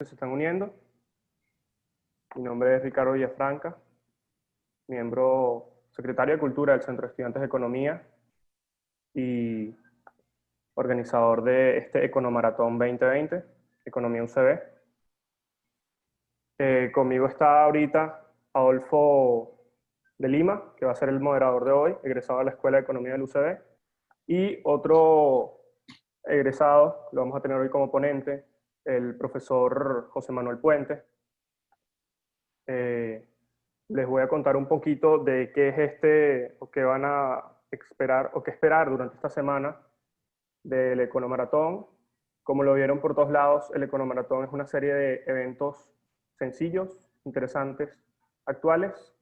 que se están uniendo. Mi nombre es Ricardo Villafranca, miembro secretario de Cultura del Centro de Estudiantes de Economía y organizador de este Economaratón 2020, Economía UCB. Conmigo está ahorita Adolfo de Lima, que va a ser el moderador de hoy, egresado de la Escuela de Economía del UCB, y otro egresado, lo vamos a tener hoy como ponente, el profesor José Manuel Puente. Les voy a contar un poquito de qué es o qué van a esperar, o qué esperar durante esta semana del Economaratón. Como lo vieron por todos lados, el Economaratón es una serie de eventos sencillos, interesantes, actuales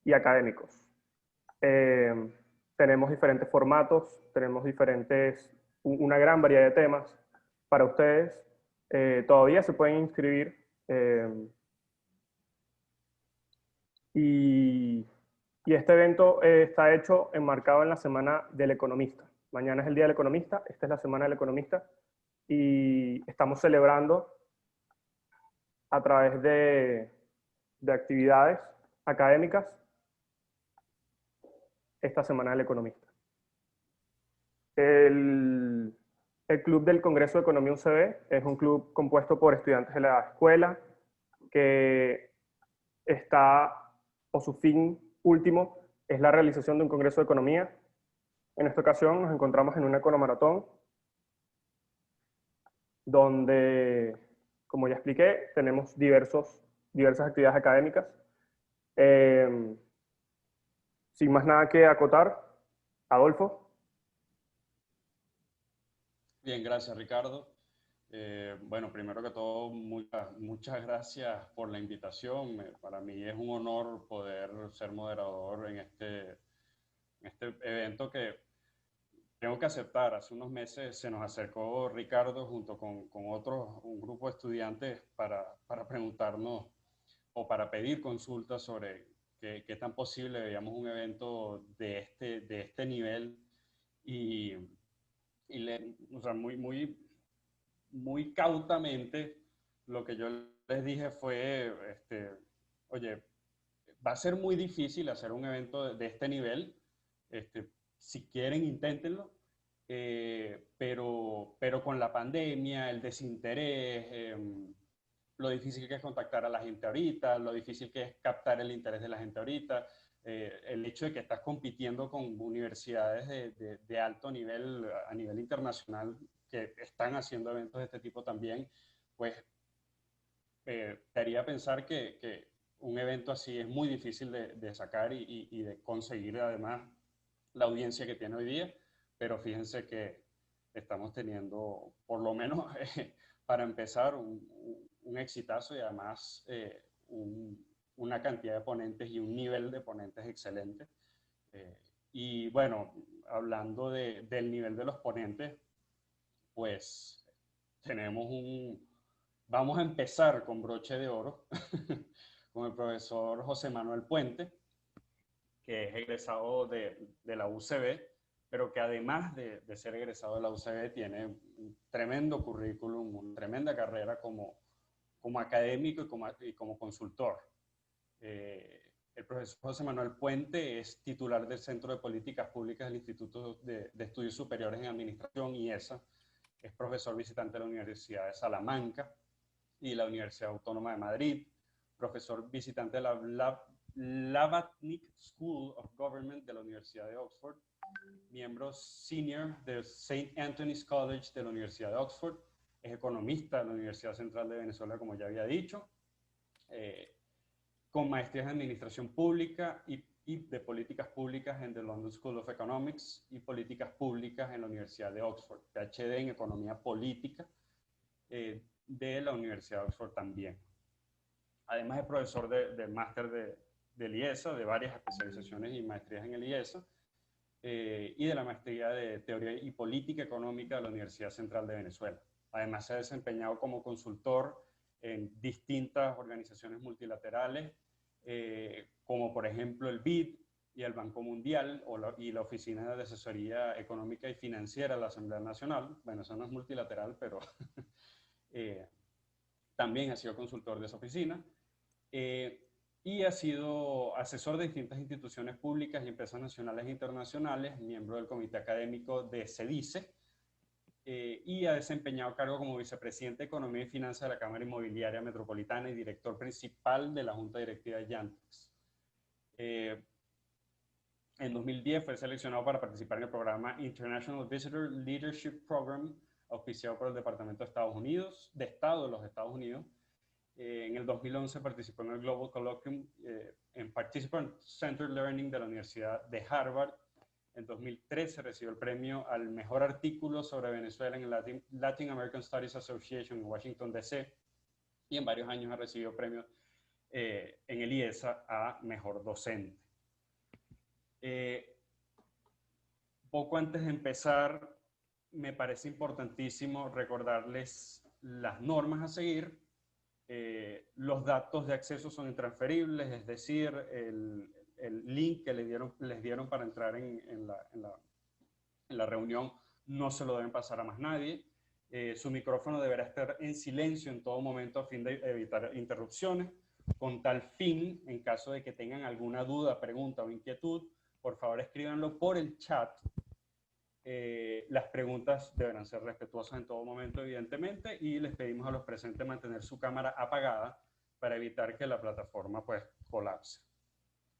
y académicos. Tenemos diferentes formatos, tenemos una gran variedad de temas para ustedes. Todavía se pueden inscribir. Y este evento está hecho enmarcado en la Semana del Economista. Mañana es el Día del Economista, esta es la Semana del Economista, y estamos celebrando a través de actividades académicas esta Semana del Economista. El Club del Congreso de Economía UCB es un club compuesto por estudiantes de la escuela que está, o su fin último, es la realización de un Congreso de Economía. En esta ocasión nos encontramos en un economaratón donde, como ya expliqué, tenemos diversas actividades académicas. Sin más nada que acotar, Adolfo. Bien, gracias Ricardo. Bueno, primero que todo, muchas gracias por la invitación. Para mí es un honor poder ser moderador en este evento que tengo que aceptar. Hace unos meses se nos acercó Ricardo junto con un grupo de estudiantes para preguntarnos o para pedir consultas sobre qué tan posible veíamos un evento de este nivel o sea, muy cautamente lo que yo les dije fue, oye, va a ser muy difícil hacer un evento de este nivel, si quieren inténtenlo, pero con la pandemia, el desinterés, lo difícil que es contactar a la gente ahorita, lo difícil que es captar el interés de la gente ahorita, el hecho de que estás compitiendo con universidades de alto nivel, a nivel internacional, que están haciendo eventos de este tipo también, pues te haría pensar que un evento así es muy difícil de sacar y de conseguir además la audiencia que tiene hoy día, pero fíjense que estamos teniendo, por lo menos para empezar, un exitazo y además una cantidad de ponentes y un nivel de ponentes excelente. Y bueno, hablando del nivel de los ponentes, pues vamos a empezar con broche de oro con el profesor José Manuel Puente, que es egresado de la UCB, pero que además de ser egresado de la UCB tiene un tremendo currículum, una tremenda carrera como académico y como consultor. El profesor José Manuel Puente es titular del Centro de Políticas Públicas del Instituto de Estudios Superiores en Administración, IESA. Es profesor visitante de la Universidad de Salamanca y la Universidad Autónoma de Madrid, profesor visitante de la Blavatnik School of Government de la Universidad de Oxford, miembro senior del St. Anthony's College de la Universidad de Oxford, es economista de la Universidad Central de Venezuela, como ya había dicho, con maestrías en Administración Pública y de Políticas Públicas en the London School of Economics y Políticas Públicas en la Universidad de Oxford, PhD en Economía Política de la Universidad de Oxford también. Además es profesor del máster del IESA, de varias especializaciones y maestrías en el IESA, y de la maestría de Teoría y Política Económica de la Universidad Central de Venezuela. Además se ha desempeñado como consultor en distintas organizaciones multilaterales, como por ejemplo el BID y el Banco Mundial y la Oficina de Asesoría Económica y Financiera de la Asamblea Nacional. Bueno, eso no es multilateral, pero también ha sido consultor de esa oficina. Y ha sido asesor de distintas instituciones públicas y empresas nacionales e internacionales, miembro del comité académico de CEDICE, y ha desempeñado cargo como vicepresidente de Economía y Finanzas de la Cámara Inmobiliaria Metropolitana y director principal de la Junta Directiva de Yandex. En 2010 fue seleccionado para participar en el programa International Visitor Leadership Program, auspiciado por el Departamento de Estado de los Estados Unidos. En el 2011 participó en el Global Colloquium en Participant Centered Learning de la Universidad de Harvard. En 2013 recibió el premio al mejor artículo sobre Venezuela en el Latin American Studies Association en Washington, D.C. Y en varios años ha recibido premios en el IESA a mejor docente. Poco antes de empezar, me parece importantísimo recordarles las normas a seguir. Los datos de acceso son intransferibles, es decir, el link que les dieron para entrar en la reunión no se lo deben pasar a más nadie. Su micrófono deberá estar en silencio en todo momento a fin de evitar interrupciones. Con tal fin, en caso de que tengan alguna duda, pregunta o inquietud, por favor escríbanlo por el chat. Las preguntas deberán ser respetuosas en todo momento, evidentemente, y les pedimos a los presentes mantener su cámara apagada para evitar que la plataforma pues colapse.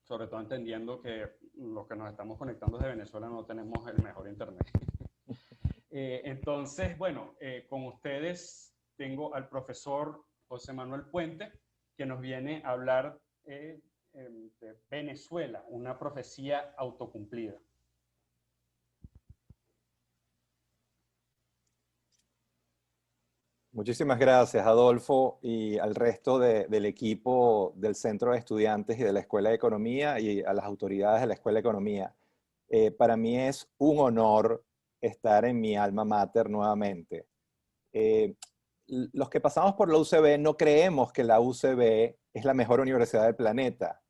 Sobre todo entendiendo que los que nos estamos conectando desde Venezuela no tenemos el mejor internet. Entonces, bueno, con ustedes tengo al profesor José Manuel Puente, que nos viene a hablar de Venezuela, una profecía autocumplida. Muchísimas gracias, Adolfo, y al resto del equipo del Centro de Estudiantes y de la Escuela de Economía y a las autoridades de la Escuela de Economía. Para mí es un honor estar en mi alma mater nuevamente. Los que pasamos por la UCB no creemos que la UCB es la mejor universidad del planeta,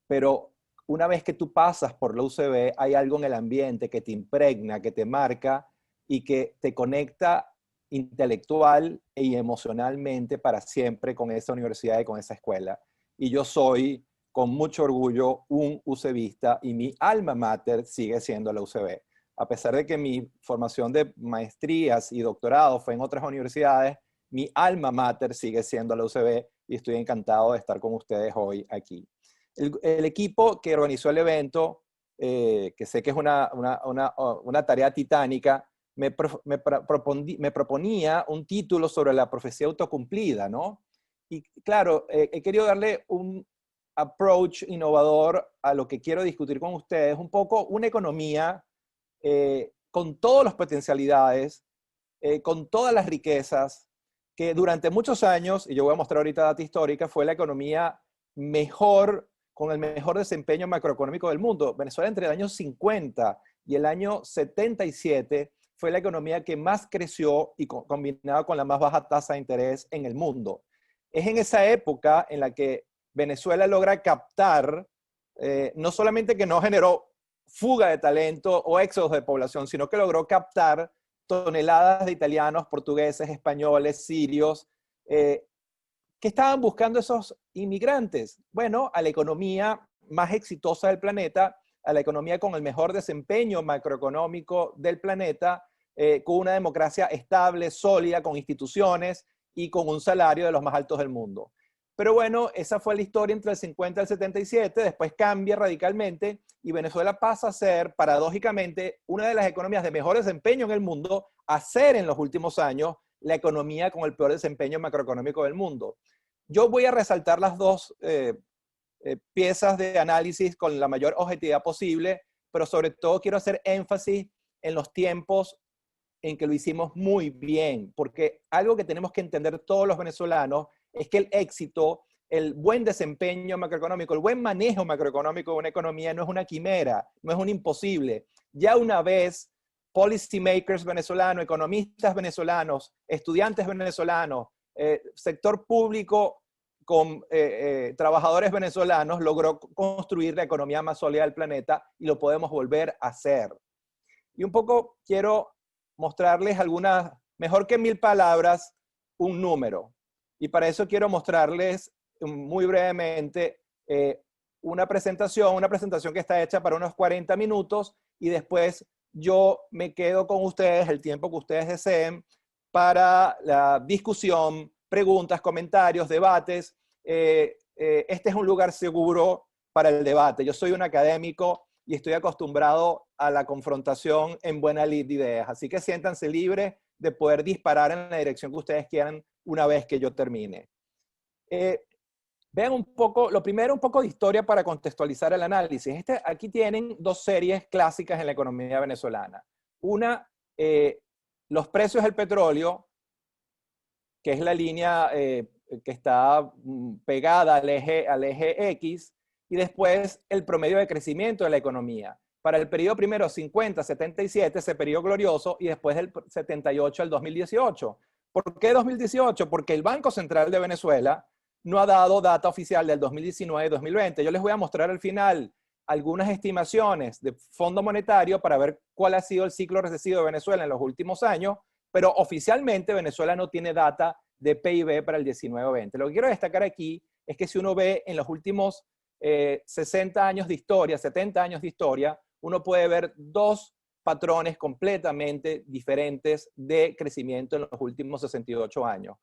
pero una vez que tú pasas por la UCB hay algo en el ambiente que te impregna, que te marca y que te conecta intelectual y emocionalmente para siempre con esa universidad y con esa escuela. Y yo soy, con mucho orgullo, un UCBista y mi alma mater sigue siendo la UCB. A pesar de que mi formación de maestrías y doctorado fue en otras universidades, mi alma mater sigue siendo la UCB y estoy encantado de estar con ustedes hoy aquí. El equipo que organizó el evento, que sé que es una tarea titánica, me proponía un título sobre la profecía autocumplida, ¿no? Y claro, he querido darle un approach innovador a lo que quiero discutir con ustedes, un poco una economía con todas las potencialidades, con todas las riquezas, que durante muchos años, y yo voy a mostrar ahorita data histórica, fue la economía mejor, con el mejor desempeño macroeconómico del mundo. Venezuela entre el año 50 y el año 77 fue la economía que más creció y combinada con la más baja tasa de interés en el mundo. Es en esa época en la que Venezuela logra captar, no solamente que no generó fuga de talento o éxodos de población, sino que logró captar toneladas de italianos, portugueses, españoles, sirios, ¿qué estaban buscando esos inmigrantes? Bueno, a la economía más exitosa del planeta, a la economía con el mejor desempeño macroeconómico del planeta, con una democracia estable, sólida, con instituciones y con un salario de los más altos del mundo. Pero bueno, esa fue la historia entre el 50 y el 77, después cambia radicalmente y Venezuela pasa a ser, paradójicamente, una de las economías de mejor desempeño en el mundo, a ser en los últimos años la economía con el peor desempeño macroeconómico del mundo. Yo voy a resaltar las dos piezas de análisis con la mayor objetividad posible, pero sobre todo quiero hacer énfasis en los tiempos en que lo hicimos muy bien, porque algo que tenemos que entender todos los venezolanos es que el éxito, el buen desempeño macroeconómico, el buen manejo macroeconómico de una economía no es una quimera, no es un imposible. Ya una vez policy makers venezolanos, economistas venezolanos, estudiantes venezolanos, sector público con trabajadores venezolanos logró construir la economía más sólida del planeta y lo podemos volver a hacer. Y un poco quiero mostrarles algunas, mejor que 1000 palabras, un número. Y para eso quiero mostrarles muy brevemente una presentación que está hecha para unos 40 minutos y después yo me quedo con ustedes el tiempo que ustedes deseen para la discusión, preguntas, comentarios, debates. Este es un lugar seguro para el debate. Yo soy un académico y estoy acostumbrado a la confrontación en buena lid de ideas. Así que siéntanse libres de poder disparar en la dirección que ustedes quieran una vez que yo termine. Vean un poco, lo primero, un poco de historia para contextualizar el análisis. Aquí tienen dos series clásicas en la economía venezolana. Una, los precios del petróleo, que es la línea que está pegada al eje X, y después el promedio de crecimiento de la economía. Para el periodo primero 50-77, ese periodo glorioso, y después del 78 al 2018. ¿Por qué 2018? Porque el Banco Central de Venezuela no ha dado data oficial del 2019 y 2020. Yo les voy a mostrar al final algunas estimaciones de Fondo Monetario para ver cuál ha sido el ciclo recesivo de Venezuela en los últimos años, pero oficialmente Venezuela no tiene data de PIB para el 19-20. Lo que quiero destacar aquí es que si uno ve en los últimos 60 años de historia, 70 años de historia, uno puede ver dos patrones completamente diferentes de crecimiento en los últimos 68 años.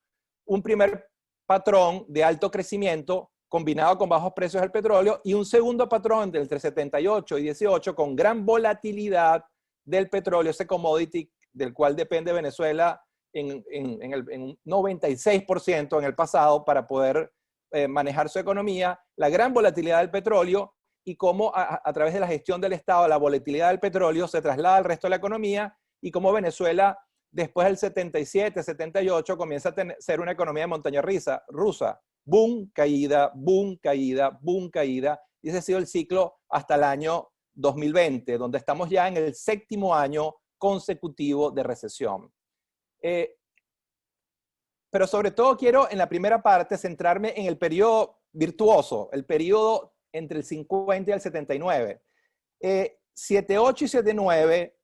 Un primer patrón de alto crecimiento combinado con bajos precios del petróleo y un segundo patrón de entre 78 y 18 con gran volatilidad del petróleo, ese commodity del cual depende Venezuela en 96% en el pasado para poder manejar su economía, la gran volatilidad del petróleo y cómo a través de la gestión del Estado la volatilidad del petróleo se traslada al resto de la economía y cómo Venezuela después del 77, 78 comienza a ser una economía de montaña rusa. Boom, caída, boom, caída, boom, caída. Y ese ha sido el ciclo hasta el año 2020, donde estamos ya en el 7º año consecutivo de recesión. Pero sobre todo quiero en la primera parte centrarme en el periodo virtuoso, el periodo entre el 50 y el 79. 78 y 79,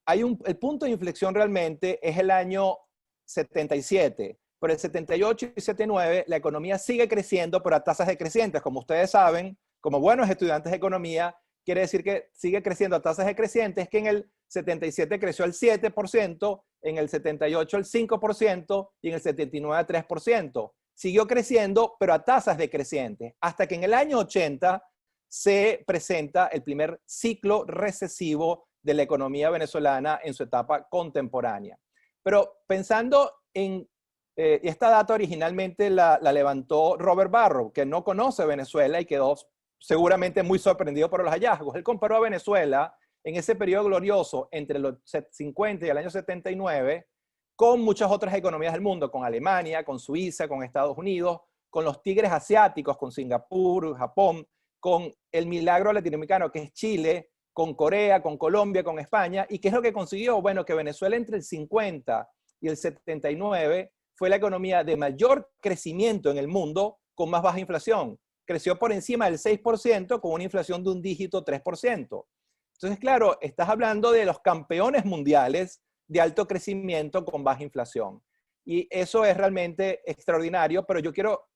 el punto de inflexión realmente es el año 77. Por el 78 y 79 la economía sigue creciendo, pero a tasas decrecientes. Como ustedes saben, como buenos estudiantes de economía, quiere decir que sigue creciendo a tasas decrecientes, que en el 77 creció al 7%, en el 78 al 5% y en el 79 al 3%. Siguió creciendo, pero a tasas decrecientes, hasta que en el año 80 se presenta el primer ciclo recesivo de la economía venezolana en su etapa contemporánea. Pero pensando en esta data originalmente la levantó Robert Barro, que no conoce Venezuela y quedó seguramente muy sorprendido por los hallazgos. Él comparó a Venezuela en ese periodo glorioso entre los 50 y el año 79 con muchas otras economías del mundo, con Alemania, con Suiza, con Estados Unidos, con los tigres asiáticos, con Singapur, Japón, con el milagro latinoamericano que es Chile, con Corea, con Colombia, con España. ¿Y qué es lo que consiguió? Bueno, que Venezuela entre el 50 y el 79 fue la economía de mayor crecimiento en el mundo con más baja inflación. Creció por encima del 6% con una inflación de un dígito 3%. Entonces, claro, estás hablando de los campeones mundiales de alto crecimiento con baja inflación. Y eso es realmente extraordinario, pero yo quiero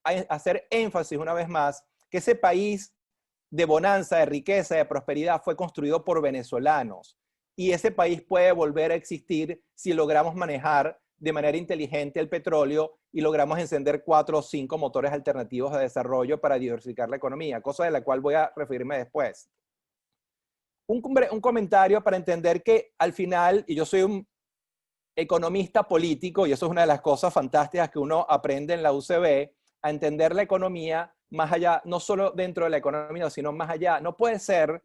hacer énfasis una vez más que ese país de bonanza, de riqueza, de prosperidad fue construido por venezolanos. Y ese país puede volver a existir si logramos manejar de manera inteligente el petróleo y logramos encender 4 o 5 motores alternativos de desarrollo para diversificar la economía, cosa de la cual voy a referirme después. Un comentario para entender que al final, y yo soy un economista político, y eso es una de las cosas fantásticas que uno aprende en la UCB, a entender la economía más allá, no solo dentro de la economía, sino más allá. No puede ser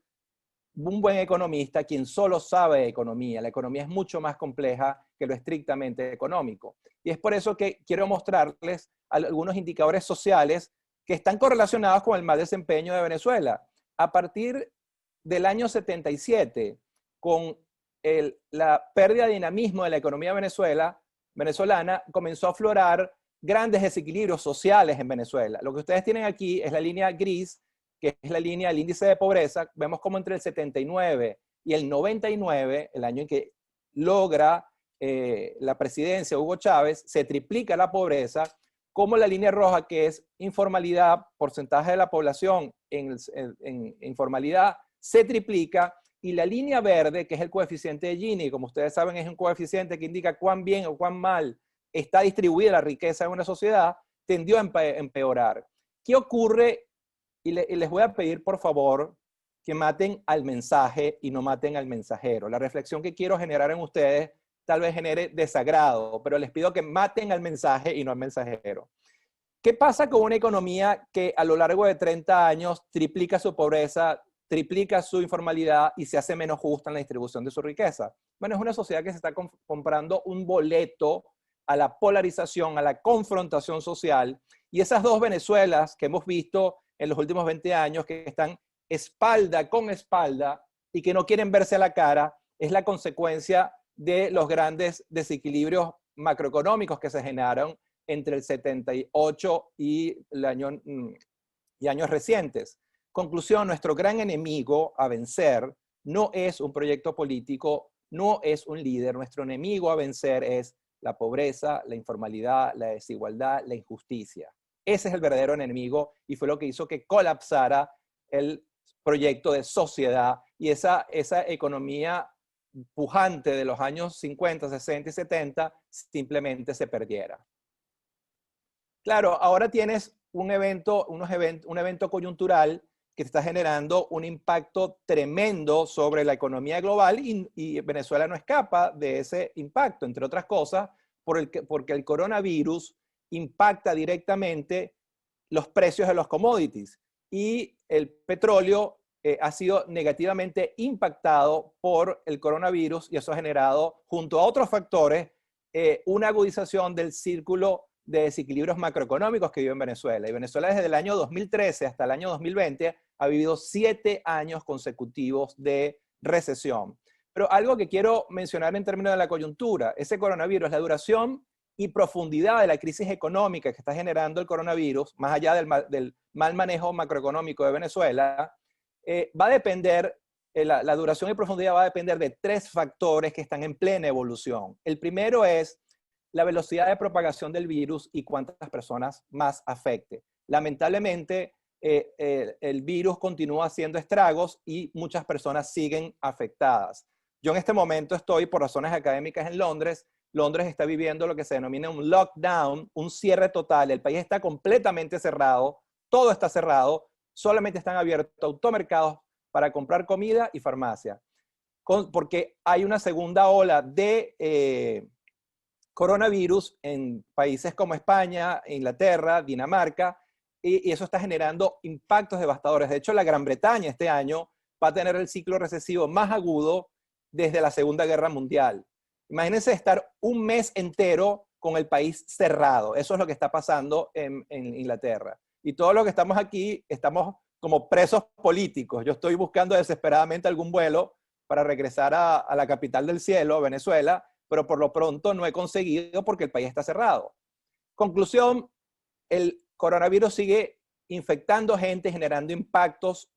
un buen economista quien solo sabe de economía. La economía es mucho más compleja que lo estrictamente económico. Y es por eso que quiero mostrarles algunos indicadores sociales que están correlacionados con el mal desempeño de Venezuela. A partir del año 77, con la pérdida de dinamismo de la economía venezolana, comenzó a aflorar grandes desequilibrios sociales en Venezuela. Lo que ustedes tienen aquí es la línea gris, que es la línea del índice de pobreza. Vemos como entre el 79 y el 99, el año en que logra la presidencia de Hugo Chávez, se triplica la pobreza, como la línea roja, que es informalidad, porcentaje de la población en informalidad, se triplica, y la línea verde, que es el coeficiente de Gini, como ustedes saben, es un coeficiente que indica cuán bien o cuán mal está distribuida la riqueza en una sociedad, tendió a empeorar. ¿Qué ocurre? Y les voy a pedir, por favor, que maten al mensaje y no maten al mensajero. La reflexión que quiero generar en ustedes tal vez genere desagrado, pero les pido que maten al mensaje y no al mensajero. ¿Qué pasa con una economía que a lo largo de 30 años triplica su pobreza, triplica su informalidad y se hace menos justa en la distribución de su riqueza? Bueno, es una sociedad que se está comprando un boleto a la polarización, a la confrontación social, y esas dos Venezuelas que hemos visto en los últimos 20 años, que están espalda con espalda y que no quieren verse a la cara, es la consecuencia de los grandes desequilibrios macroeconómicos que se generaron entre el 78 y años recientes. Conclusión, nuestro gran enemigo a vencer no es un proyecto político, no es un líder. Nuestro enemigo a vencer es la pobreza, la informalidad, la desigualdad, la injusticia. Ese es el verdadero enemigo y fue lo que hizo que colapsara el proyecto de sociedad y esa economía pujante de los años 50, 60 y 70 simplemente se perdiera. Claro, ahora tienes un evento coyuntural que está generando un impacto tremendo sobre la economía global y Venezuela no escapa de ese impacto, entre otras cosas, porque el coronavirus impacta directamente los precios de los commodities y el petróleo ha sido negativamente impactado por el coronavirus y eso ha generado, junto a otros factores, una agudización del círculo de desequilibrios macroeconómicos que vive en Venezuela. Y Venezuela desde el año 2013 hasta el año 2020 ha vivido 7 años consecutivos de recesión. Pero algo que quiero mencionar en términos de la coyuntura, ese coronavirus, la duración y profundidad de la crisis económica que está generando el coronavirus, más allá del mal manejo macroeconómico de Venezuela, va a depender, la duración y profundidad va a depender de 3 factores que están en plena evolución. El primero es la velocidad de propagación del virus y cuántas personas más afecte. Lamentablemente, el virus continúa haciendo estragos y muchas personas siguen afectadas. Yo en este momento estoy, por razones académicas, en Londres. Londres está viviendo lo que se denomina un lockdown, un cierre total. El país está completamente cerrado, todo está cerrado, solamente están abiertos automercados para comprar comida y farmacia. Porque hay una segunda ola de coronavirus en países como España, Inglaterra, Dinamarca, y eso está generando impactos devastadores. De hecho, la Gran Bretaña este año va a tener el ciclo recesivo más agudo desde la Segunda Guerra Mundial. Imagínense estar un mes entero con el país cerrado. Eso es lo que está pasando en Inglaterra. Y todos los que estamos aquí estamos como presos políticos. Yo estoy buscando desesperadamente algún vuelo para regresar a la capital del cielo, Venezuela, pero por lo pronto no he conseguido porque el país está cerrado. Conclusión, el coronavirus sigue infectando gente, generando impactos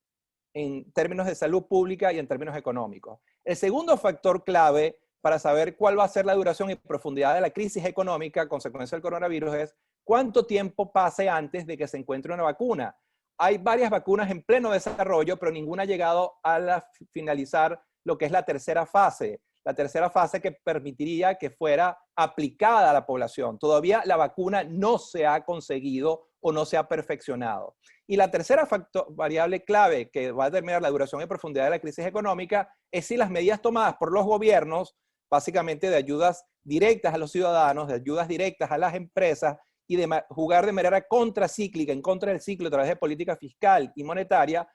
en términos de salud pública y en términos económicos. El segundo factor clave para saber cuál va a ser la duración y profundidad de la crisis económica a consecuencia del coronavirus es cuánto tiempo pase antes de que se encuentre una vacuna. Hay varias vacunas en pleno desarrollo, pero ninguna ha llegado a finalizar lo que es la tercera fase. La tercera fase que permitiría que fuera aplicada a la población. Todavía la vacuna no se ha conseguido o no se ha perfeccionado. Y la tercera variable clave que va a determinar la duración y profundidad de la crisis económica es si las medidas tomadas por los gobiernos, básicamente de ayudas directas a los ciudadanos, de ayudas directas a las empresas y de jugar de manera contracíclica, en contra del ciclo a través de política fiscal y monetaria,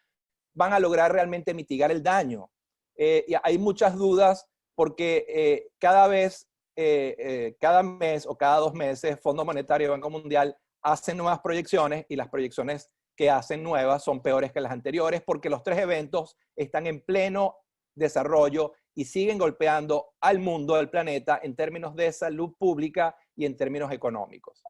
van a lograr realmente mitigar el daño. Y hay muchas dudas porque cada mes o cada 2 meses, Fondo Monetario y Banco Mundial hacen nuevas proyecciones y las proyecciones que hacen nuevas son peores que las anteriores porque los 3 eventos están en pleno desarrollo y siguen golpeando al mundo, al planeta, en términos de salud pública y en términos económicos.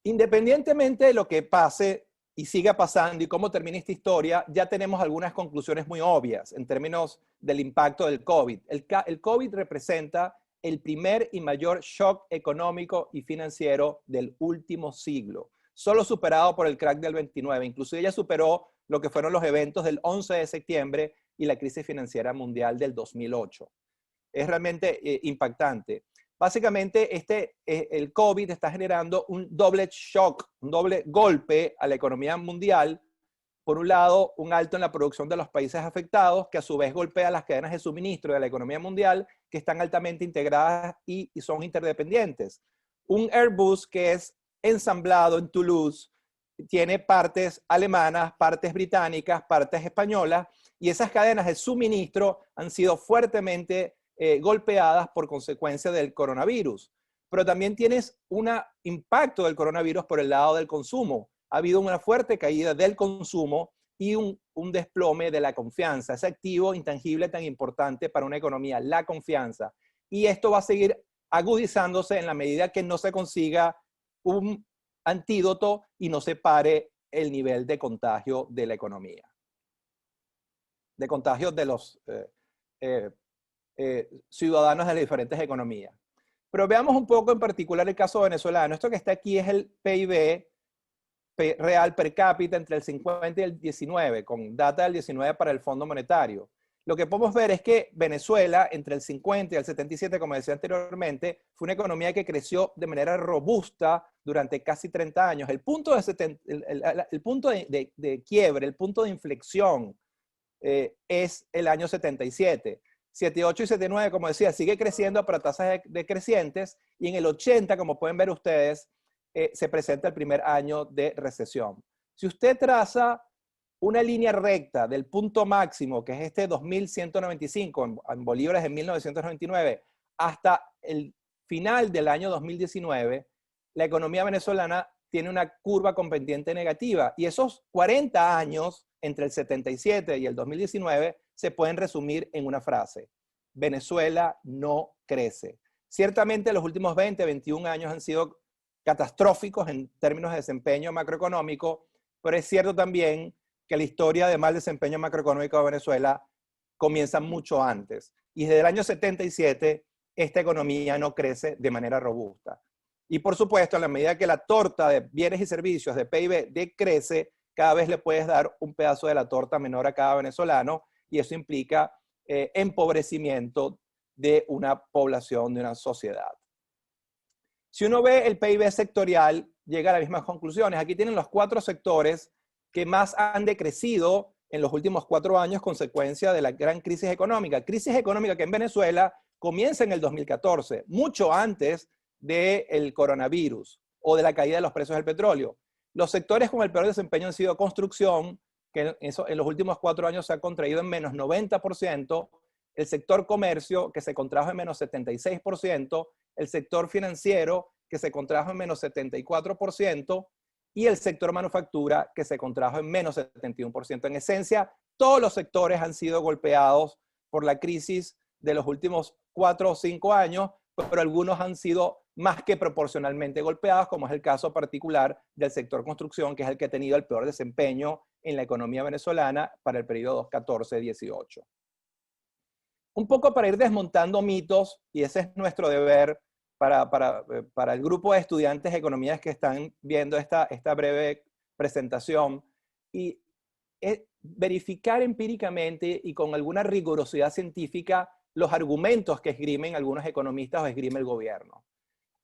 Independientemente de lo que pase y siga pasando y cómo termina esta historia, ya tenemos algunas conclusiones muy obvias en términos del impacto del COVID. El COVID representa el primer y mayor shock económico y financiero del último siglo, solo superado por el crack del 29. Inclusive ya superó lo que fueron los eventos del 11 de septiembre y la crisis financiera mundial del 2008. Es realmente impactante. Básicamente, el COVID está generando un doble shock, un doble golpe a la economía mundial. Por un lado, un alto en la producción de los países afectados, que a su vez golpea las cadenas de suministro de la economía mundial, que están altamente integradas y son interdependientes. Un Airbus que es ensamblado en Toulouse tiene partes alemanas, partes británicas, partes españolas, y esas cadenas de suministro han sido fuertemente golpeadas por consecuencia del coronavirus. Pero también tienes un impacto del coronavirus por el lado del consumo. Ha habido una fuerte caída del consumo y un desplome de la confianza, ese activo intangible tan importante para una economía, la confianza. Y esto va a seguir agudizándose en la medida que no se consiga un antídoto y no se pare el nivel de contagio de la economía, de contagio de los ciudadanos de las diferentes economías. Pero veamos un poco en particular el caso venezolano. Esto que está aquí es el PIB real per cápita entre el 50 y el 19, con data del 19 para el Fondo Monetario. Lo que podemos ver es que Venezuela, entre el 50 y el 77, como decía anteriormente, fue una economía que creció de manera robusta durante casi 30 años. El punto de quiebre, el punto de inflexión es el año 77. 78 y 79, como decía, sigue creciendo para tasas decrecientes, y en el 80, como pueden ver ustedes, se presenta el primer año de recesión. Si usted traza una línea recta del punto máximo, que es este 2.195 en bolívares de 1999, hasta el final del año 2019, la economía venezolana tiene una curva con pendiente negativa, y esos 40 años entre el 77 y el 2019 se pueden resumir en una frase: Venezuela no crece. Ciertamente los últimos 20, 21 años han sido catastróficos en términos de desempeño macroeconómico, pero es cierto también que la historia de mal desempeño macroeconómico de Venezuela comienza mucho antes. Y desde el año 77, esta economía no crece de manera robusta. Y por supuesto, en la medida que la torta de bienes y servicios de PIB decrece, cada vez le puedes dar un pedazo de la torta menor a cada venezolano, y eso implica empobrecimiento de una población, de una sociedad. Si uno ve el PIB sectorial, llega a las mismas conclusiones. Aquí tienen los 4 sectores que más han decrecido en los últimos 4 años, consecuencia de la gran crisis económica. Crisis económica que en Venezuela comienza en el 2014, mucho antes del coronavirus o de la caída de los precios del petróleo. Los sectores con el peor desempeño han sido construcción, que en los últimos 4 años se ha contraído en menos 90%, el sector comercio, que se contrajo en menos 76%, el sector financiero, que se contrajo en menos 74%, y el sector manufactura, que se contrajo en menos 71%. En esencia, todos los sectores han sido golpeados por la crisis de los últimos 4 o 5 años, pero algunos han sido más que proporcionalmente golpeados, como es el caso particular del sector construcción, que es el que ha tenido el peor desempeño en la economía venezolana para el periodo 2014-18. Un poco para ir desmontando mitos, y ese es nuestro deber para el grupo de estudiantes de economías que están viendo esta breve presentación, y verificar empíricamente y con alguna rigurosidad científica los argumentos que esgrimen algunos economistas o esgrime el gobierno.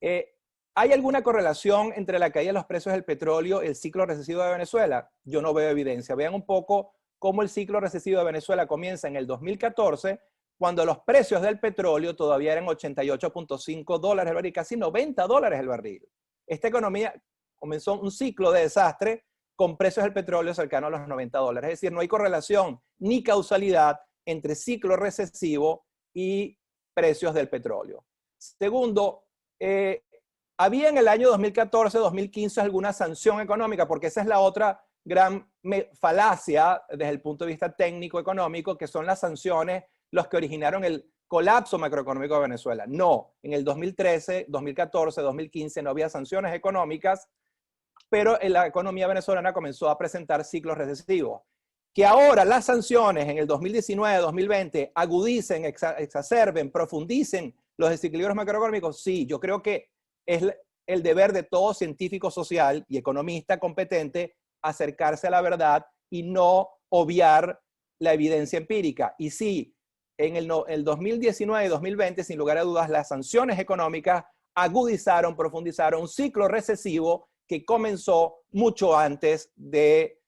¿Hay alguna correlación entre la caída de los precios del petróleo y el ciclo recesivo de Venezuela? Yo no veo evidencia. Vean un poco cómo el ciclo recesivo de Venezuela comienza en el 2014, cuando los precios del petróleo todavía eran $88.5 el barril, casi $90 el barril. Esta economía comenzó un ciclo de desastre con precios del petróleo cercanos a los $90. Es decir, no hay correlación ni causalidad entre ciclo recesivo y precios del petróleo. Segundo, había en el año 2014-2015 alguna sanción económica, porque esa es la otra gran falacia desde el punto de vista técnico-económico, que son las sanciones los que originaron el colapso macroeconómico de Venezuela. No, en el 2013, 2014, 2015 no había sanciones económicas, pero la economía venezolana comenzó a presentar ciclos recesivos. Que ahora las sanciones en el 2019-2020 agudicen, exacerben, profundicen los desequilibrios macroeconómicos, sí, yo creo que es el deber de todo científico social y economista competente acercarse a la verdad y no obviar la evidencia empírica. Y sí, en el 2019 y 2020, sin lugar a dudas, las sanciones económicas agudizaron, profundizaron un ciclo recesivo que comenzó mucho antes de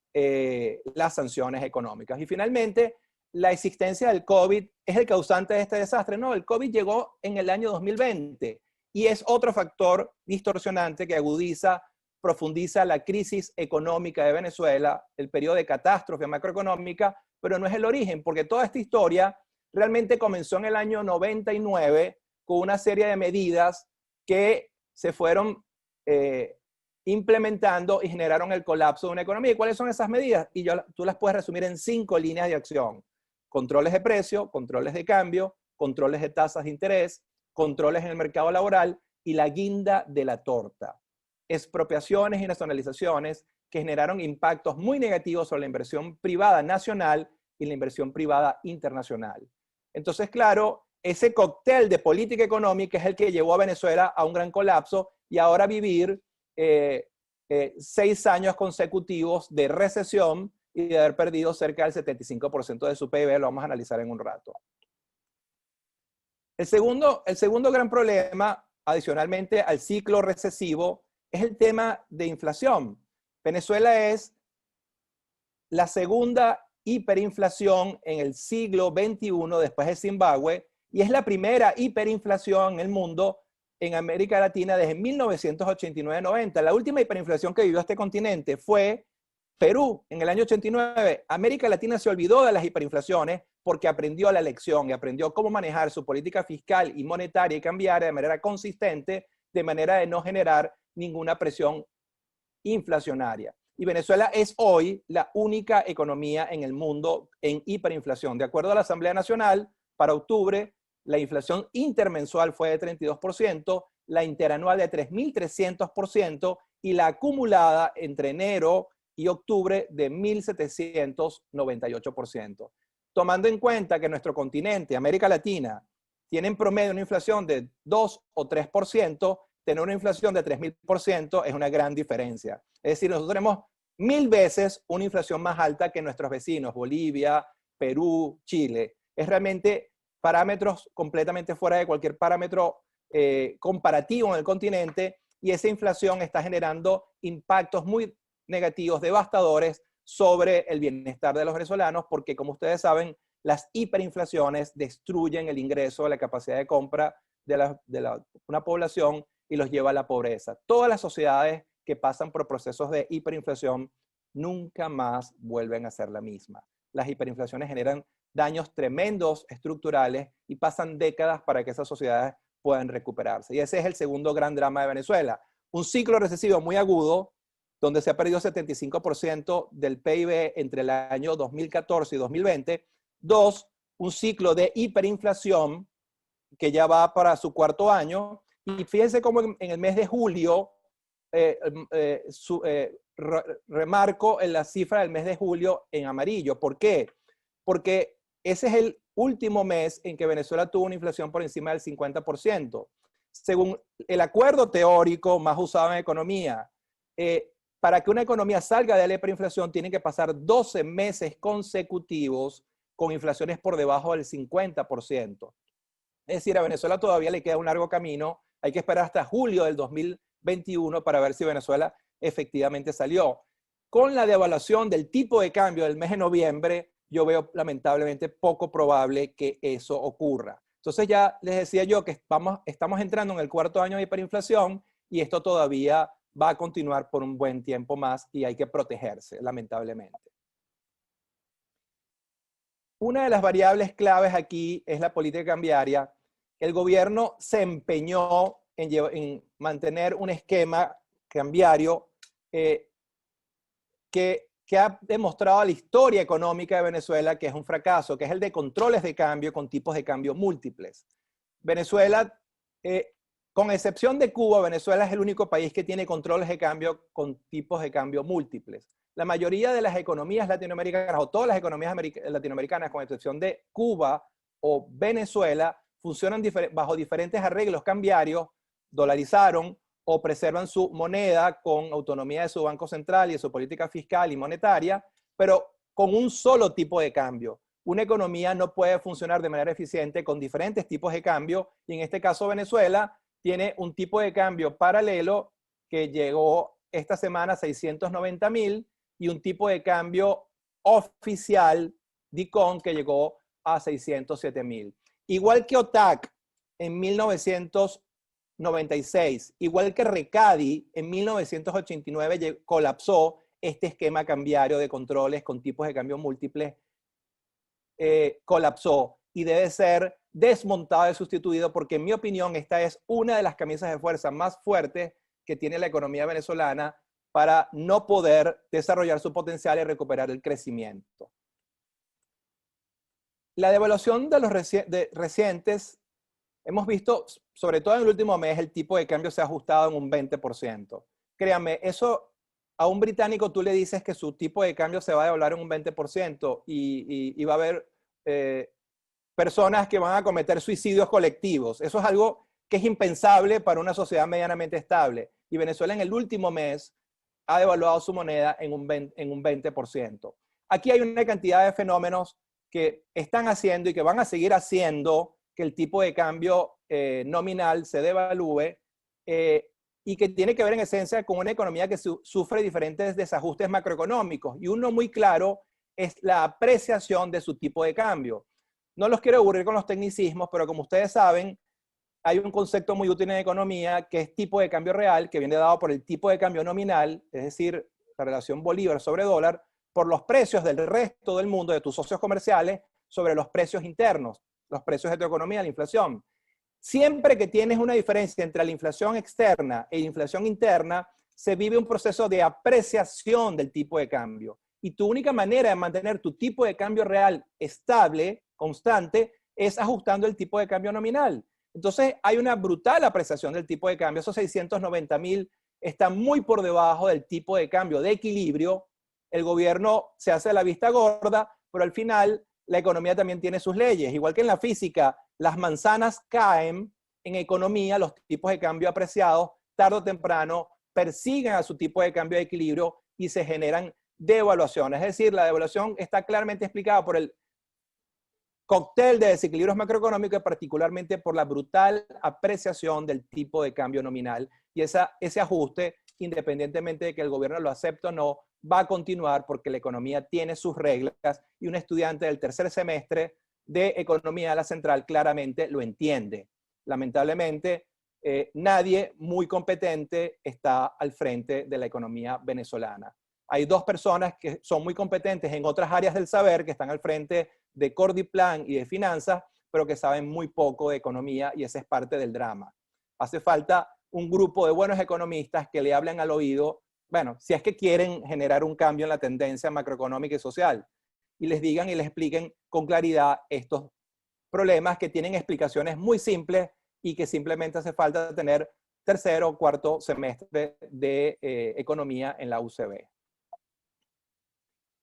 las sanciones económicas. Y finalmente, la existencia del COVID es el causante de este desastre. No, el COVID llegó en el año 2020 y es otro factor distorsionante que agudiza, profundiza la crisis económica de Venezuela, el periodo de catástrofe macroeconómica, pero no es el origen, porque toda esta historia realmente comenzó en el año 99 con una serie de medidas que se fueron implementando y generaron el colapso de una economía. ¿Y cuáles son esas medidas? Y tú las puedes resumir en 5 líneas de acción. Controles de precio, controles de cambio, controles de tasas de interés, controles en el mercado laboral y la guinda de la torta. Expropiaciones y nacionalizaciones que generaron impactos muy negativos sobre la inversión privada nacional y la inversión privada internacional. Entonces, claro, ese cóctel de política económica es el que llevó a Venezuela a un gran colapso y ahora vivir 6 años consecutivos de recesión y de haber perdido cerca del 75% de su PIB, lo vamos a analizar en un rato. El segundo gran problema, adicionalmente al ciclo recesivo, es el tema de inflación. Venezuela es la segunda hiperinflación en el siglo XXI después de Zimbabue y es la primera hiperinflación en el mundo en América Latina desde 1989-90. La última hiperinflación que vivió este continente fue Perú en el año 89. América Latina se olvidó de las hiperinflaciones porque aprendió la lección y aprendió cómo manejar su política fiscal y monetaria y cambiaria de manera consistente, de manera de no generar ninguna presión inflacionaria. Y Venezuela es hoy la única economía en el mundo en hiperinflación. De acuerdo a la Asamblea Nacional, para octubre, la inflación intermensual fue de 32%, la interanual de 3.300% y la acumulada entre enero y octubre de 1.798%. Tomando en cuenta que nuestro continente, América Latina, tiene en promedio una inflación de 2 o 3%, tener una inflación de 3.000% es una gran diferencia. Es decir, nosotros tenemos 1000 veces una inflación más alta que nuestros vecinos, Bolivia, Perú, Chile. Es realmente parámetros completamente fuera de cualquier parámetro comparativo en el continente, y esa inflación está generando impactos muy negativos, devastadores sobre el bienestar de los venezolanos, porque como ustedes saben, las hiperinflaciones destruyen el ingreso, la capacidad de compra de una población y los lleva a la pobreza. Todas las sociedades que pasan por procesos de hiperinflación nunca más vuelven a ser la misma. Las hiperinflaciones generan daños tremendos estructurales y pasan décadas para que esas sociedades puedan recuperarse. Y ese es el segundo gran drama de Venezuela. Un ciclo recesivo muy agudo, donde se ha perdido 75% del PIB entre el año 2014 y 2020. 2, un ciclo de hiperinflación que ya va para su 4º año. Y fíjense cómo en el mes de julio, remarco en la cifra del mes de julio en amarillo. ¿Por qué? Porque ese es el último mes en que Venezuela tuvo una inflación por encima del 50%. Según el acuerdo teórico más usado en economía, para que una economía salga de la hiperinflación tiene que pasar 12 meses consecutivos con inflaciones por debajo del 50%. Es decir, a Venezuela todavía le queda un largo camino. Hay que esperar hasta julio del 2021 para ver si Venezuela efectivamente salió. Con la devaluación del tipo de cambio del mes de noviembre, yo veo lamentablemente poco probable que eso ocurra. Entonces ya les decía yo que estamos entrando en el 4º año de hiperinflación y esto todavía va a continuar por un buen tiempo más y hay que protegerse, lamentablemente. Una de las variables claves aquí es la política cambiaria. El gobierno se empeñó en mantener un esquema cambiario que ha demostrado a la historia económica de Venezuela que es un fracaso, que es el de controles de cambio con tipos de cambio múltiples. Venezuela Con excepción de Cuba, Venezuela es el único país que tiene controles de cambio con tipos de cambio múltiples. La mayoría de las economías latinoamericanas, o todas las economías latinoamericanas, con excepción de Cuba o Venezuela, funcionan bajo diferentes arreglos cambiarios, dolarizaron o preservan su moneda con autonomía de su Banco Central y de su política fiscal y monetaria, pero con un solo tipo de cambio. Una economía no puede funcionar de manera eficiente con diferentes tipos de cambio, y en este caso Venezuela tiene un tipo de cambio paralelo que llegó esta semana a 690.000 y un tipo de cambio oficial, DICON, que llegó a 607.000. Igual que OTAC en 1996, igual que Recadi en 1989 colapsó este esquema cambiario de controles con tipos de cambio múltiples, colapsó y debe ser desmontado y sustituido, porque en mi opinión esta es una de las camisas de fuerza más fuertes que tiene la economía venezolana para no poder desarrollar su potencial y recuperar el crecimiento. La devaluación de los recientes, hemos visto, sobre todo en el último mes, el tipo de cambio se ha ajustado en un 20%. Créanme, eso a un británico tú le dices que su tipo de cambio se va a devaluar en un 20% y va a haber personas que van a cometer suicidios colectivos. Eso es algo que es impensable para una sociedad medianamente estable. Y Venezuela en el último mes ha devaluado su moneda en un 20%. Aquí hay una cantidad de fenómenos que están haciendo y que van a seguir haciendo que el tipo de cambio nominal se devalúe y que tiene que ver en esencia con una economía que sufre diferentes desajustes macroeconómicos. Y uno muy claro es la apreciación de su tipo de cambio. No los quiero aburrir con los tecnicismos, pero como ustedes saben, hay un concepto muy útil en economía que es tipo de cambio real, que viene dado por el tipo de cambio nominal, es decir, la relación bolívar sobre dólar, por los precios del resto del mundo, de tus socios comerciales, sobre los precios internos, los precios de tu economía, la inflación. Siempre que tienes una diferencia entre la inflación externa e la inflación interna, se vive un proceso de apreciación del tipo de cambio. Y tu única manera de mantener tu tipo de cambio real estable, constante, es ajustando el tipo de cambio nominal. Entonces hay una brutal apreciación del tipo de cambio. Esos 690.000 están muy por debajo del tipo de cambio de equilibrio. El gobierno se hace la vista gorda, pero al final la economía también tiene sus leyes. Igual que en la física, las manzanas caen, en economía los tipos de cambio apreciados, tarde o temprano, persiguen a su tipo de cambio de equilibrio y se generan devaluaciones. Es decir, la devaluación está claramente explicada por el cóctel de desequilibrios macroeconómicos y particularmente por la brutal apreciación del tipo de cambio nominal. Y ese ajuste, independientemente de que el gobierno lo acepte o no, va a continuar porque la economía tiene sus reglas y un estudiante del tercer semestre de Economía de la Central claramente lo entiende. Lamentablemente, nadie muy competente está al frente de la economía venezolana. Hay dos personas que son muy competentes en otras áreas del saber, que están al frente de Cordiplan y de finanzas, pero que saben muy poco de economía, y ese es parte del drama. Hace falta un grupo de buenos economistas que le hablen al oído, bueno, si es que quieren generar un cambio en la tendencia macroeconómica y social, y les digan y les expliquen con claridad estos problemas que tienen explicaciones muy simples y que simplemente hace falta tener tercero o cuarto semestre de economía en la UCB.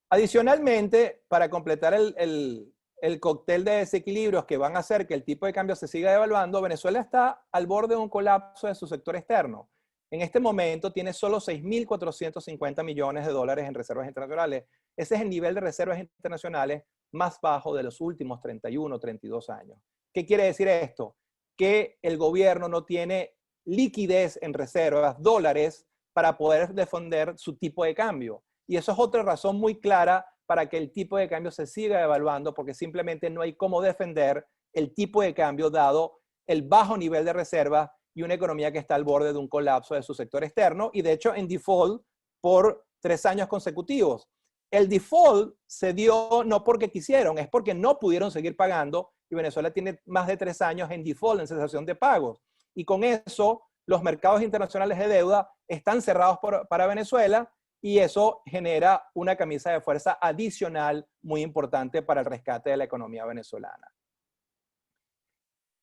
Adicionalmente, para completar el cóctel de desequilibrios que van a hacer que el tipo de cambio se siga devaluando, Venezuela está al borde de un colapso de su sector externo. En este momento tiene solo 6.450 millones de dólares en reservas internacionales. Ese es el nivel de reservas internacionales más bajo de los últimos 31, 32 años. ¿Qué quiere decir esto? Que el gobierno no tiene liquidez en reservas, dólares, para poder defender su tipo de cambio. Y eso es otra razón muy clara para que el tipo de cambio se siga devaluando, porque simplemente no hay cómo defender el tipo de cambio dado el bajo nivel de reservas y una economía que está al borde de un colapso de su sector externo y de hecho en default por 3 años consecutivos. El default se dio no porque quisieron, es porque no pudieron seguir pagando y Venezuela tiene más de 3 años en default, en cesación de pagos. Y con eso los mercados internacionales de deuda están cerrados para Venezuela y eso genera una camisa de fuerza adicional muy importante para el rescate de la economía venezolana.